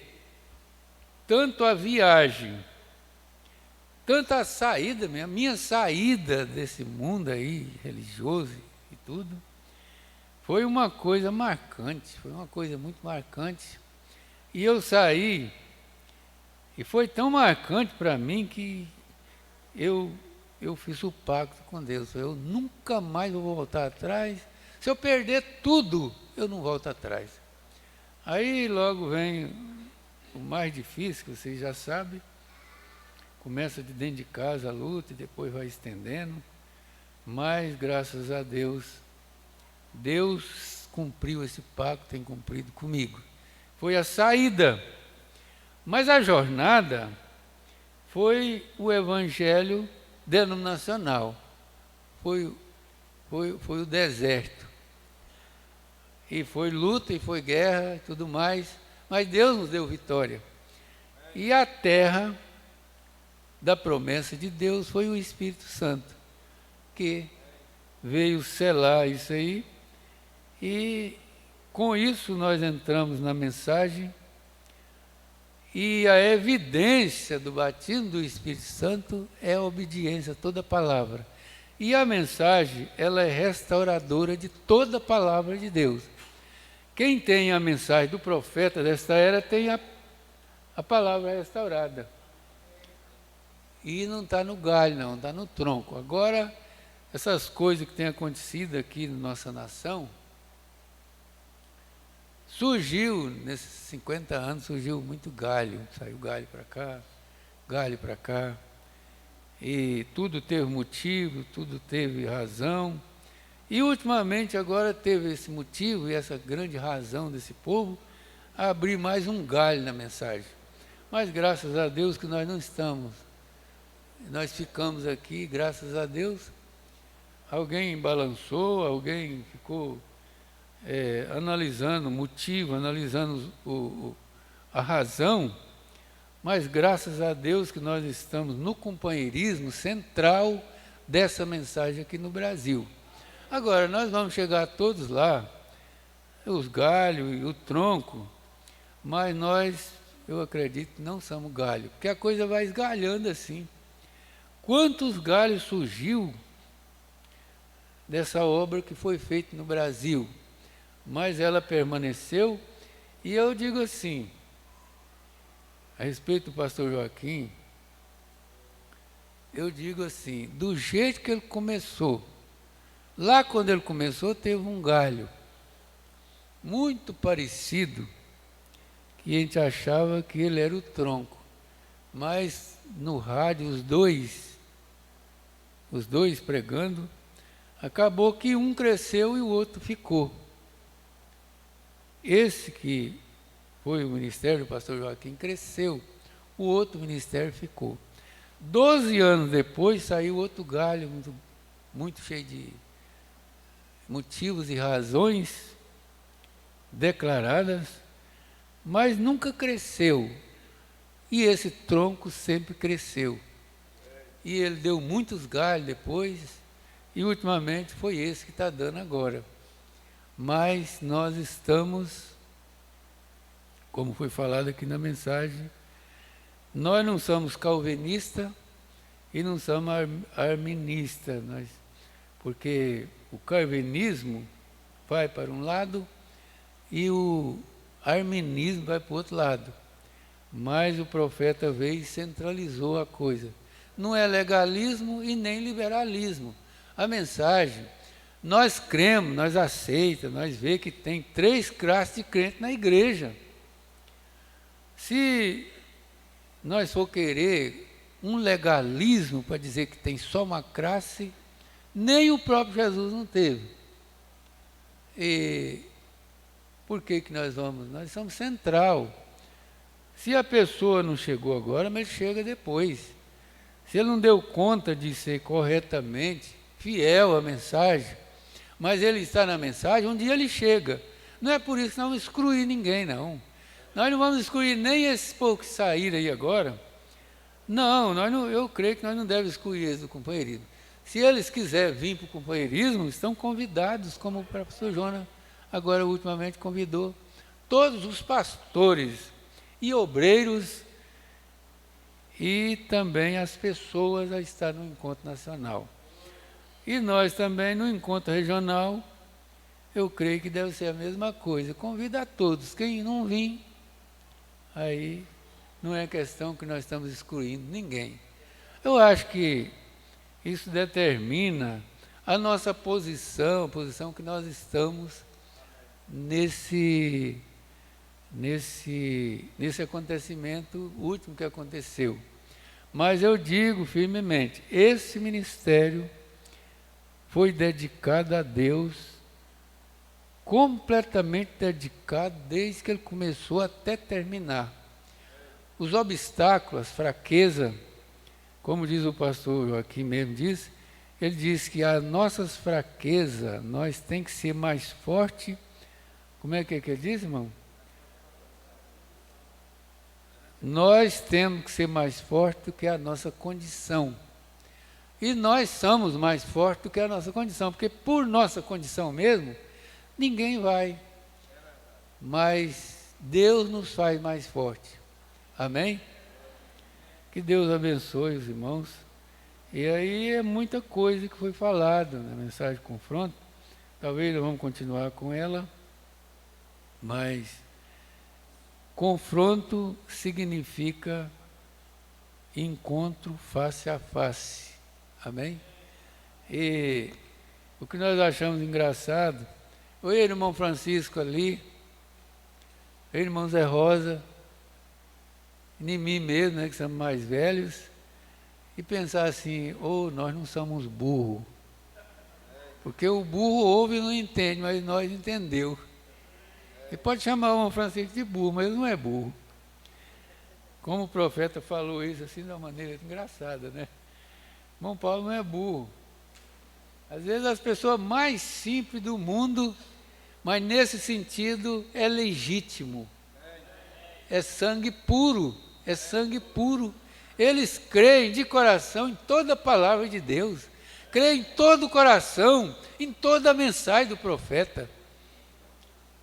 tanto a viagem, tanto a saída, a minha saída desse mundo aí, religioso e tudo, foi uma coisa marcante, foi uma coisa muito marcante. E eu saí, e foi tão marcante para mim que eu fiz o pacto com Deus. Eu nunca mais vou voltar atrás. Se eu perder tudo, eu não volto atrás. Aí logo vem o mais difícil, que vocês já sabem. Começa de dentro de casa a luta e depois vai estendendo. Mas, graças a Deus, Deus cumpriu esse pacto, tem cumprido comigo. Foi a saída. Mas a jornada foi o evangelho denominacional. Foi o deserto. E foi luta, e foi guerra, e tudo mais. Mas Deus nos deu vitória. E a terra da promessa de Deus foi o Espírito Santo, que veio selar isso aí, e com isso nós entramos na mensagem, e a evidência do batismo do Espírito Santo é a obediência a toda palavra. E a mensagem, ela é restauradora de toda palavra de Deus. Quem tem a mensagem do profeta desta era tem a palavra restaurada. E não está no galho, não, está no tronco. Agora, essas coisas que têm acontecido aqui na nossa nação, surgiu, nesses 50 anos, surgiu muito galho. Saiu galho para cá, e tudo teve motivo, tudo teve razão. E ultimamente agora teve esse motivo e essa grande razão desse povo a abrir mais um galho na mensagem. Mas graças a Deus que nós não estamos. Nós ficamos aqui, graças a Deus. Alguém balançou, alguém ficou analisando o motivo, analisando a razão, mas graças a Deus que nós estamos no companheirismo central dessa mensagem aqui no Brasil. Agora, nós vamos chegar todos lá, os galhos e o tronco, mas nós, eu acredito, não somos galho, porque a coisa vai esgalhando assim. Quantos galhos surgiu dessa obra que foi feita no Brasil? Mas ela permaneceu, e eu digo assim, a respeito do pastor Joaquim, eu digo assim, do jeito que ele começou, lá quando ele começou teve um galho, muito parecido, que a gente achava que ele era o tronco, mas no rádio os dois pregando, acabou que um cresceu e o outro ficou. Esse que foi o ministério do pastor Joaquim cresceu, o outro ministério ficou. 12 anos depois saiu outro galho, muito cheio de motivos e razões declaradas, mas nunca cresceu. E esse tronco sempre cresceu. E ele deu muitos galhos depois, e ultimamente foi esse que está dando agora. Mas nós estamos, como foi falado aqui na mensagem, nós não somos calvinistas e não somos arministas, porque o calvinismo vai para um lado e o arminismo vai para o outro lado. Mas o profeta veio e centralizou a coisa. Não é legalismo e nem liberalismo. A mensagem, nós cremos, nós aceitamos, nós vemos que tem 3 classes de crente na igreja. Se nós for querer um legalismo para dizer que tem só uma classe, nem o próprio Jesus não teve. E por que nós vamos? Nós somos central. Se a pessoa não chegou agora, mas chega depois. Se ele não deu conta de ser corretamente fiel à mensagem, mas ele está na mensagem, um dia ele chega. Não é por isso que nós vamos excluir ninguém, não. Nós não vamos excluir nem esses poucos que saíram aí agora. Não, eu creio que nós não devemos excluir eles do companheirismo. Se eles quiserem vir para o companheirismo, estão convidados, como o professor Jonas agora ultimamente convidou todos os pastores e obreiros e também as pessoas a estar no encontro nacional. E nós também no encontro regional, eu creio que deve ser a mesma coisa. Convida a todos, quem não vir, aí não é questão que nós estamos excluindo ninguém. Eu acho que isso determina a nossa posição, a posição que nós estamos nesse acontecimento último que aconteceu. Mas eu digo firmemente, esse ministério foi dedicado a Deus, completamente dedicado desde que ele começou até terminar. Os obstáculos, a fraqueza, como diz o pastor Joaquim mesmo disse, ele diz que as nossas fraquezas, nós tem que ser mais forte. Como é que ele diz, irmão? Nós temos que ser mais fortes do que a nossa condição. E nós somos mais fortes do que a nossa condição, porque por nossa condição mesmo, ninguém vai. Mas Deus nos faz mais forte. Amém? Que Deus abençoe os irmãos. E aí é muita coisa que foi falada na mensagem de confronto. Talvez nós vamos continuar com ela. Mas confronto significa encontro face a face. Amém? E o que nós achamos engraçado, o irmão Francisco ali, o irmão Zé Rosa, em mim mesmo, né, que somos mais velhos, e pensar assim, nós não somos burros. Porque o burro ouve e não entende, mas nós entendeu. Você pode chamar o irmão Francisco de burro, mas ele não é burro. Como o profeta falou isso assim de uma maneira engraçada, né? Irmão Paulo não é burro. Às vezes as pessoas mais simples do mundo, mas nesse sentido é legítimo. É sangue puro, é sangue puro. Eles creem de coração em toda a palavra de Deus. Creem em todo o coração, em toda a mensagem do profeta.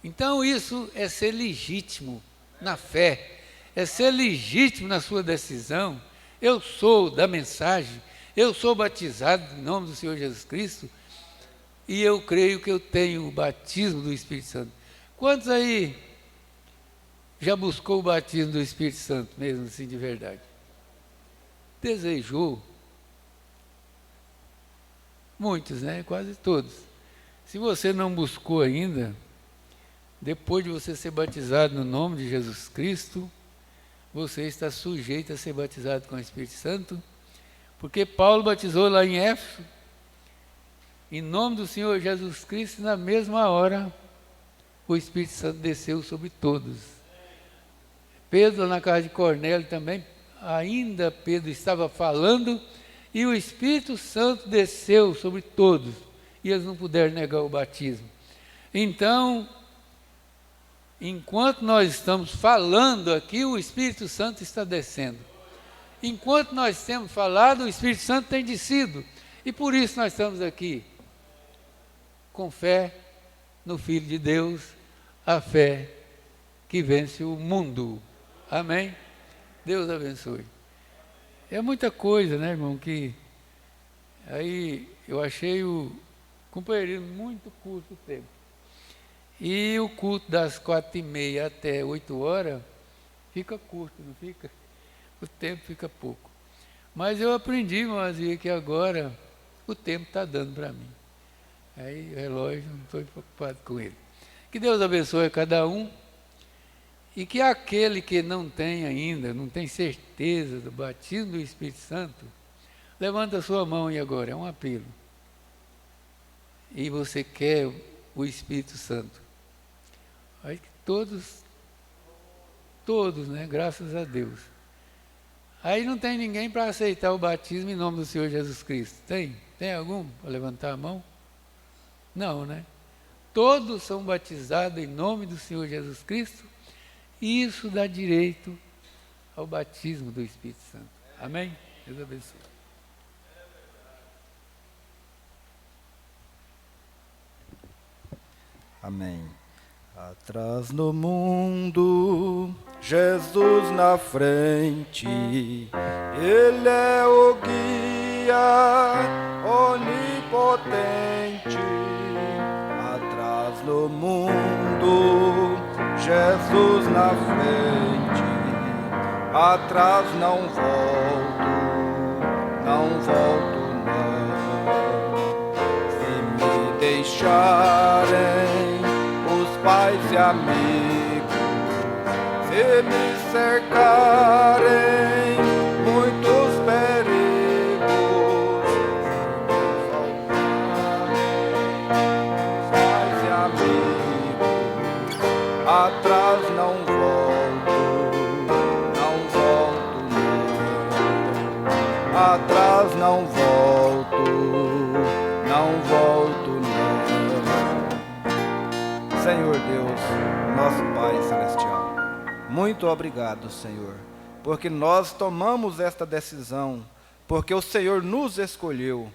Então isso é ser legítimo na fé. É ser legítimo na sua decisão. Eu sou da mensagem, eu sou batizado em nome do Senhor Jesus Cristo e eu creio que eu tenho o batismo do Espírito Santo. Quantos aí já buscou o batismo do Espírito Santo, mesmo assim de verdade? Desejou? Muitos, né? Quase todos. Se você não buscou ainda, depois de você ser batizado no nome de Jesus Cristo, você está sujeito a ser batizado com o Espírito Santo, porque Paulo batizou lá em Éfeso, em nome do Senhor Jesus Cristo, e na mesma hora o Espírito Santo desceu sobre todos. Pedro, na casa de Cornélio também, ainda Pedro estava falando, e o Espírito Santo desceu sobre todos, e eles não puderam negar o batismo. Então, enquanto nós estamos falando aqui, o Espírito Santo está descendo. Enquanto nós temos falado, o Espírito Santo tem descido. E por isso nós estamos aqui, com fé no Filho de Deus, a fé que vence o mundo. Amém? Deus abençoe. É muita coisa, né, irmão, que aí eu achei o companheirismo muito curto o tempo. E o culto das 4h30 até 8h fica curto, não fica? O tempo fica pouco. Mas eu aprendi, irmãzinha, que agora o tempo está dando para mim. Aí o relógio, não estou preocupado com ele. Que Deus abençoe a cada um. E que aquele que não tem ainda, não tem certeza do batismo do Espírito Santo, levanta a sua mão e agora, é um apelo. E você quer o Espírito Santo. Aí que todos, né, graças a Deus. Aí não tem ninguém para aceitar o batismo em nome do Senhor Jesus Cristo. Tem? Tem algum para levantar a mão? Não, né? Todos são batizados em nome do Senhor Jesus Cristo. E isso dá direito ao batismo do Espírito Santo. Amém? Deus abençoe. Amém. Atrás no mundo, Jesus na frente, Ele é o guia onipotente. Atrás no mundo, Jesus na frente, atrás não volto não. Se me deixarem os pais e amigos, se me cercarem muitos perigos, se me faltarem os pais e amigos, atrás não volto não. Atrás não volto não. Senhor Deus, nosso Pai Celestial, muito obrigado, Senhor, porque nós tomamos esta decisão porque o Senhor nos escolheu.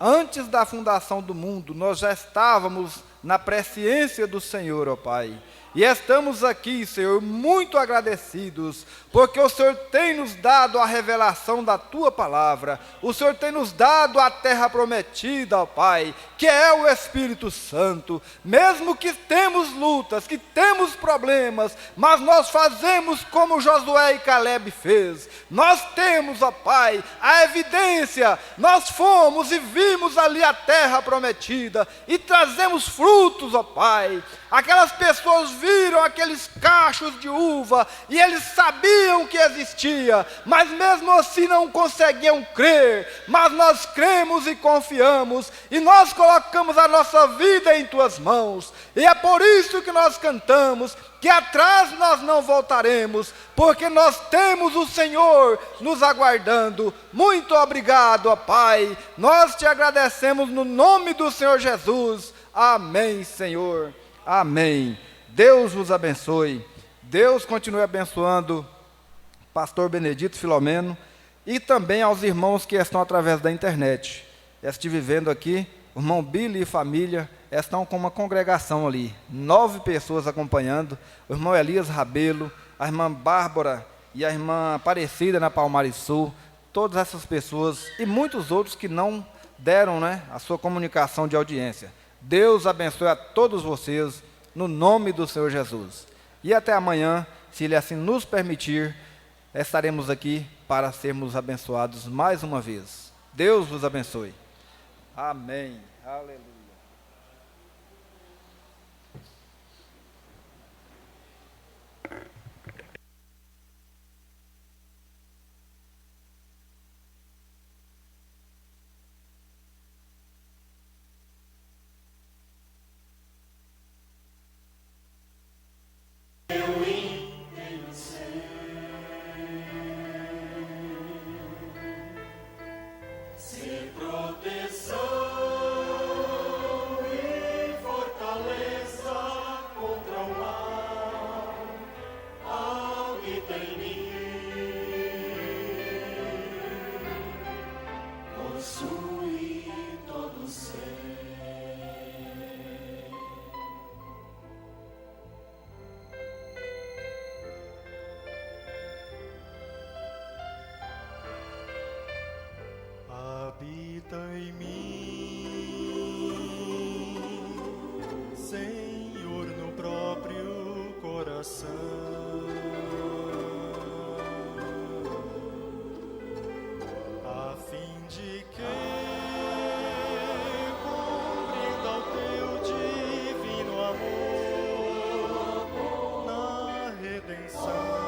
Antes da fundação do mundo, nós já estávamos na presciência do Senhor, ó Pai. E estamos aqui, Senhor, muito agradecidos, porque o Senhor tem nos dado a revelação da Tua palavra, o Senhor tem nos dado a terra prometida, ó Pai, que é o Espírito Santo. Mesmo que temos lutas, que temos problemas, mas nós fazemos como Josué e Caleb fez. Nós temos, ó Pai, a evidência, nós fomos e vimos ali a terra prometida, e trazemos frutos, ó Pai. Aquelas pessoas viram aqueles cachos de uva e eles sabiam que existia, mas mesmo assim não conseguiam crer. Mas nós cremos e confiamos, e nós colocamos a nossa vida em Tuas mãos, e é por isso que nós cantamos que atrás nós não voltaremos, porque nós temos o Senhor nos aguardando. Muito obrigado, ó Pai, nós Te agradecemos no nome do Senhor Jesus. Amém, Senhor. Amém. Deus vos abençoe. Deus continue abençoando pastor Benedito Filomeno e também aos irmãos que estão através da internet. Estive vendo aqui, o irmão Billy e família estão com uma congregação ali, 9 pessoas acompanhando, o irmão Elias Rabelo, a irmã Bárbara e a irmã Aparecida na Palmares Sul, todas essas pessoas e muitos outros que não deram, a sua comunicação de audiência. Deus abençoe a todos vocês, no nome do Senhor Jesus. E até amanhã, se Ele assim nos permitir, estaremos aqui para sermos abençoados mais uma vez. Deus vos abençoe. Amém. Aleluia. Habita em mim, Senhor, no próprio coração, a fim de que compreenda o Teu divino amor na redenção.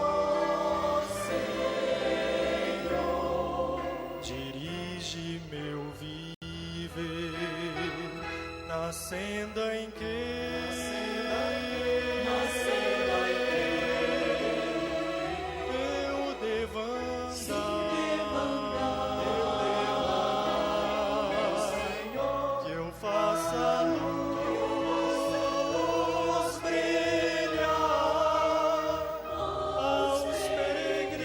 Dirige meu viver na senda em que eu devo andar, que eu faça a luz brilhar aos peregrinos.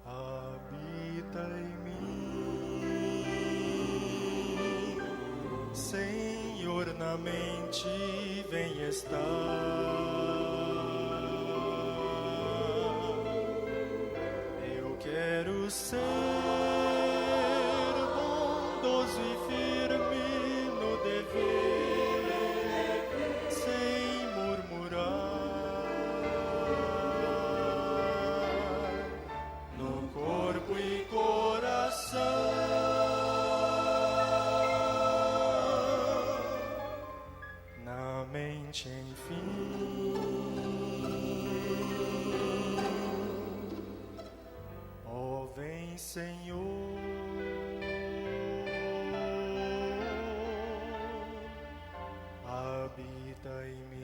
Habita em mim, Senhor, na mente vem estar. Eu quero ser bondoso e firme no dever, sem murmurar, no corpo e coração, na mente, enfim. Ó, vem, Senhor, habita em mim.